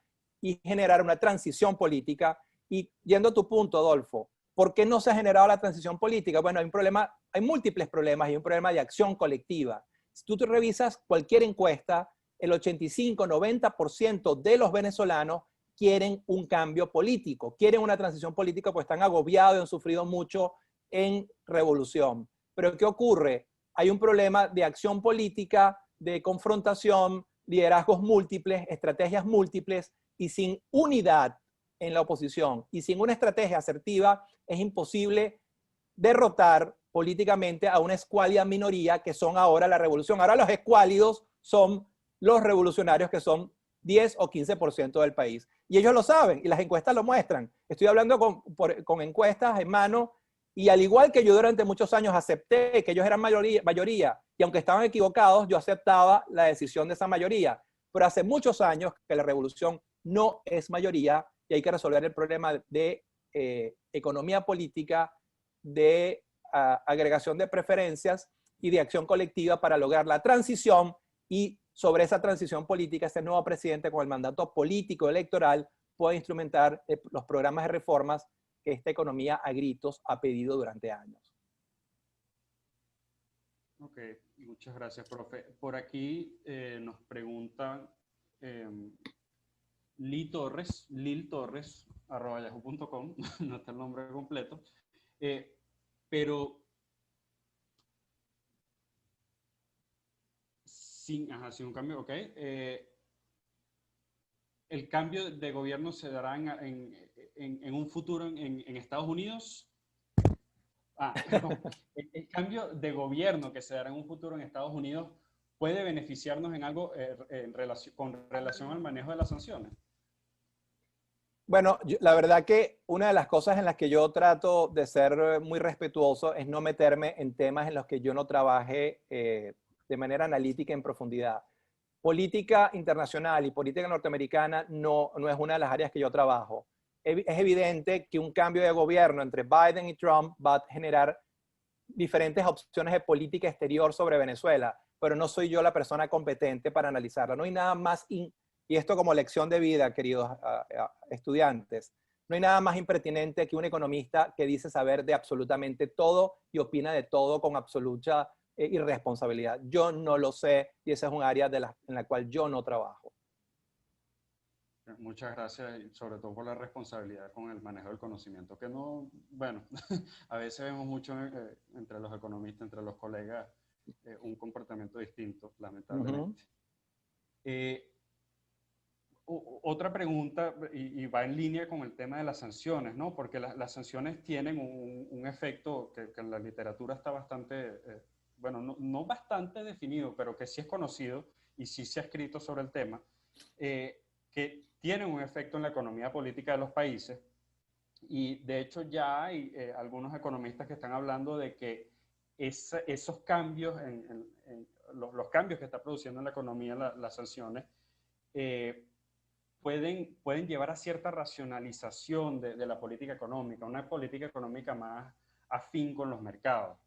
y generar una transición política. Y yendo a tu punto, Adolfo, ¿por qué no se ha generado la transición política? Bueno, hay múltiples problemas y un problema de acción colectiva. Si tú te revisas cualquier encuesta, el 85-90% de los venezolanos quieren un cambio político, quieren una transición política porque están agobiados y han sufrido mucho en revolución. Pero ¿qué ocurre? Hay un problema de acción política, de confrontación, liderazgos múltiples, estrategias múltiples, y sin unidad en la oposición y sin una estrategia asertiva es imposible derrotar políticamente a una escuálida minoría que son ahora la revolución. Ahora los escuálidos son los revolucionarios, que son 10 o 15% del país. Y ellos lo saben y las encuestas lo muestran. Estoy hablando con encuestas en mano. Y al igual que yo durante muchos años acepté que ellos eran mayoría, y aunque estaban equivocados, yo aceptaba la decisión de esa mayoría. Pero hace muchos años que la revolución no es mayoría y hay que resolver el problema de economía política, de agregación de preferencias y de acción colectiva para lograr la transición, y sobre esa transición política, este nuevo presidente con el mandato político electoral puede instrumentar los programas de reformas que esta economía a gritos ha pedido durante años. Ok, muchas gracias, profe. Por aquí nos preguntan Lil Torres, @yahoo.com, no está el nombre completo, pero sin un cambio, ok. ¿El cambio de gobierno se dará en un futuro en Estados Unidos? Perdón. El cambio de gobierno que se dará en un futuro en Estados Unidos puede beneficiarnos en algo con relación al manejo de las sanciones. Bueno, la verdad que una de las cosas en las que yo trato de ser muy respetuoso es no meterme en temas en los que yo no trabaje de manera analítica en profundidad. Política internacional y política norteamericana no es una de las áreas que yo trabajo. Es evidente que un cambio de gobierno entre Biden y Trump va a generar diferentes opciones de política exterior sobre Venezuela, pero no soy yo la persona competente para analizarla. No hay nada más, y esto como lección de vida, queridos estudiantes, no hay nada más impertinente que un economista que dice saber de absolutamente todo y opina de todo con absoluta irresponsabilidad. Yo no lo sé y esa es un área en la cual yo no trabajo. Muchas gracias, y sobre todo por la responsabilidad con el manejo del conocimiento, que no, bueno, a veces vemos mucho entre los economistas, entre los colegas, un comportamiento distinto, lamentablemente. Otra pregunta, y va en línea con el tema de las sanciones, ¿no? Porque las sanciones tienen un efecto que en la literatura está bastante, bueno, no bastante definido, pero que sí es conocido y sí se ha escrito sobre el tema, que tienen un efecto en la economía política de los países. Y de hecho ya hay algunos economistas que están hablando de que esos cambios, los cambios que está produciendo en la economía las sanciones, pueden llevar a cierta racionalización de la política económica, una política económica más afín con los mercados.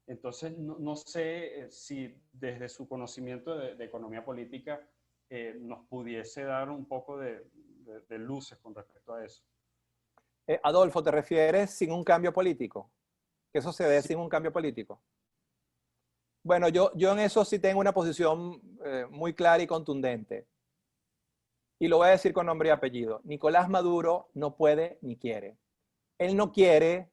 Entonces, no sé si desde su conocimiento de economía política nos pudiese dar un poco de luces con respecto a eso. Adolfo, ¿te refieres sin un cambio político? ¿Que eso se dé Sí. sin un cambio político? Bueno, yo en eso sí tengo una posición muy clara y contundente. Y lo voy a decir con nombre y apellido. Nicolás Maduro no puede ni quiere. Él no quiere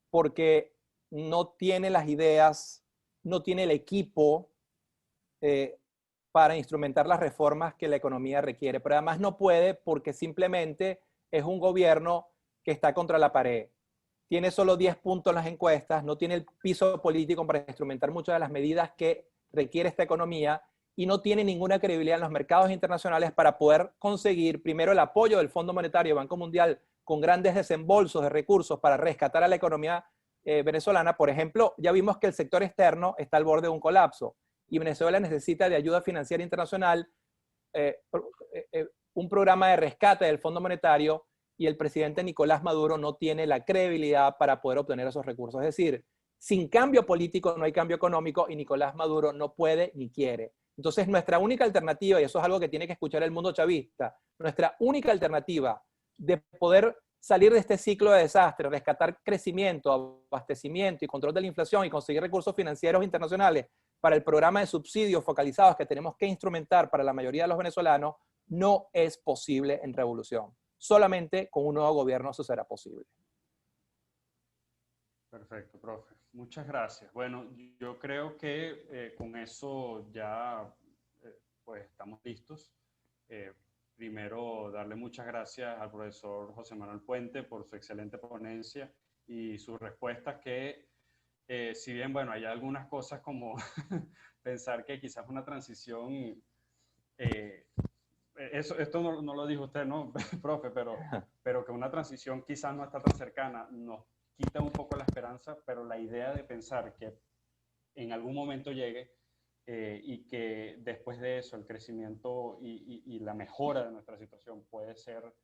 porque no tiene las ideas, no tiene el equipo para instrumentar las reformas que la economía requiere. Pero además no puede porque simplemente es un gobierno que está contra la pared. Tiene solo 10 puntos en las encuestas, no tiene el piso político para instrumentar muchas de las medidas que requiere esta economía y no tiene ninguna credibilidad en los mercados internacionales para poder conseguir primero el apoyo del Fondo Monetario y Banco Mundial con grandes desembolsos de recursos para rescatar a la economía venezolana. Por ejemplo, ya vimos que el sector externo está al borde de un colapso y Venezuela necesita de ayuda financiera internacional, un programa de rescate del Fondo Monetario, y el presidente Nicolás Maduro no tiene la credibilidad para poder obtener esos recursos. Es decir, sin cambio político no hay cambio económico y Nicolás Maduro no puede ni quiere. Entonces, nuestra única alternativa, y eso es algo que tiene que escuchar el mundo chavista, nuestra única alternativa de poder salir de este ciclo de desastre, rescatar crecimiento, abastecimiento y control de la inflación y conseguir recursos financieros internacionales para el programa de subsidios focalizados que tenemos que instrumentar para la mayoría de los venezolanos, no es posible en revolución. Solamente con un nuevo gobierno eso será posible. Perfecto, profe. Muchas gracias. Bueno, yo creo que con eso ya pues estamos listos. Primero, darle muchas gracias al profesor José Manuel Puente por su excelente ponencia y sus respuestas que, si bien, bueno, hay algunas cosas como pensar que quizás una transición... esto no lo dijo usted, ¿no, profe? Pero que una transición quizás no está tan cercana, nos quita un poco la esperanza, pero la idea de pensar que en algún momento llegue y que después de eso el crecimiento y la mejora de nuestra situación puede ser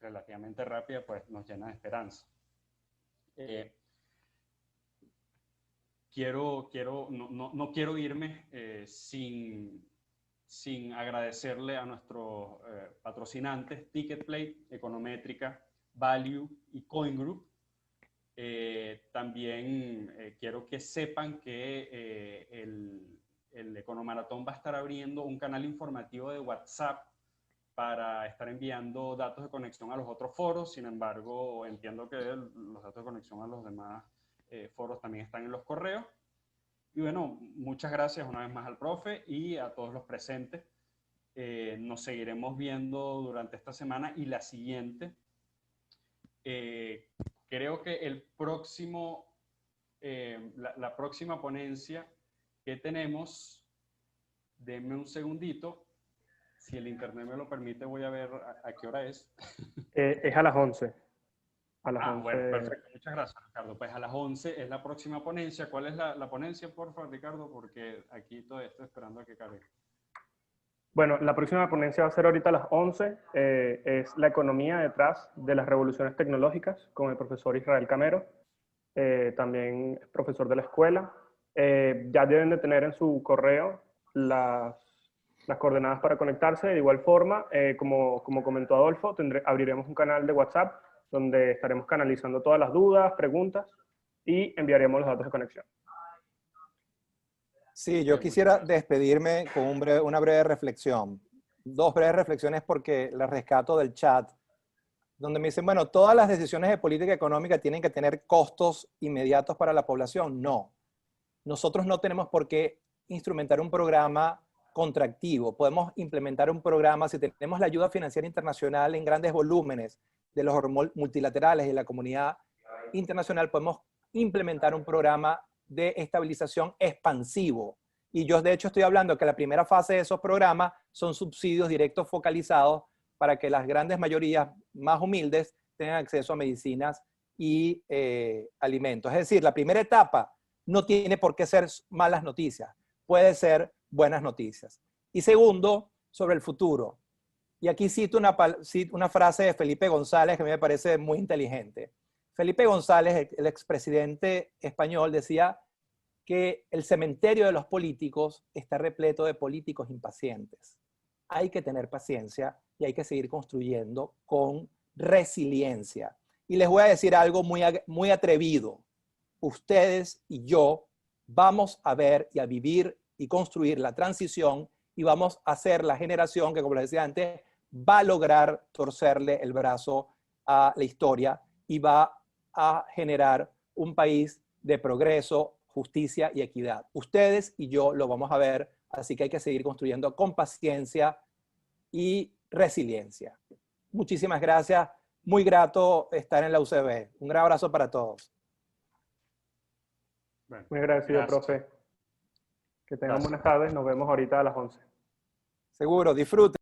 relativamente rápida, pues nos llena de esperanza. No quiero irme sin agradecerle a nuestros patrocinantes, Ticketplay, Econométrica, Value y CoinGroup. También quiero que sepan que el Economaratón va a estar abriendo un canal informativo de WhatsApp para estar enviando datos de conexión a los otros foros. Sin embargo, entiendo que los datos de conexión a los demás foros también están en los correos. Y bueno, muchas gracias una vez más al profe y a todos los presentes. Nos seguiremos viendo durante esta semana y la siguiente. Creo que la próxima ponencia que tenemos, denme un segundito, si el internet me lo permite voy a ver a qué hora es. Es a las 11. A las 11. Bueno, perfecto. Muchas gracias, Ricardo. Pues a las 11 es la próxima ponencia. ¿Cuál es la ponencia, por favor, Ricardo? Porque aquí todavía estoy esperando a que cargue. Bueno, la próxima ponencia va a ser ahorita a las 11. Es la economía detrás de las revoluciones tecnológicas con el profesor Israel Camero. También es profesor de la escuela. Ya deben de tener en su correo las coordenadas para conectarse. De igual forma, como comentó Adolfo, abriremos un canal de WhatsApp donde estaremos canalizando todas las dudas, preguntas y enviaremos los datos de conexión. Sí, yo quisiera despedirme con una breve reflexión. Dos breves reflexiones porque las rescato del chat, donde me dicen, bueno, todas las decisiones de política económica tienen que tener costos inmediatos para la población. No. Nosotros no tenemos por qué instrumentar un programa contractivo. Podemos implementar un programa, si tenemos la ayuda financiera internacional en grandes volúmenes de los multilaterales y de la comunidad internacional, podemos implementar un programa de estabilización expansivo. Y yo, de hecho, estoy hablando que la primera fase de esos programas son subsidios directos focalizados para que las grandes mayorías más humildes tengan acceso a medicinas y alimentos. Es decir, la primera etapa no tiene por qué ser malas noticias, puede ser buenas noticias. Y segundo, sobre el futuro. Y aquí cito una frase de Felipe González que a mí me parece muy inteligente. Felipe González, el expresidente español, decía que el cementerio de los políticos está repleto de políticos impacientes. Hay que tener paciencia y hay que seguir construyendo con resiliencia. Y les voy a decir algo muy atrevido. Ustedes y yo vamos a ver y a vivir y construir la transición y vamos a ser la generación que, como les decía antes, va a lograr torcerle el brazo a la historia y va a generar un país de progreso, justicia y equidad. Ustedes y yo lo vamos a ver, así que hay que seguir construyendo con paciencia y resiliencia. Muchísimas gracias. Muy grato estar en la UCB. Un gran abrazo para todos. Bueno, muy agradecido, profe. Que tengan buenas tardes. Nos vemos ahorita a las 11. Seguro, disfruten.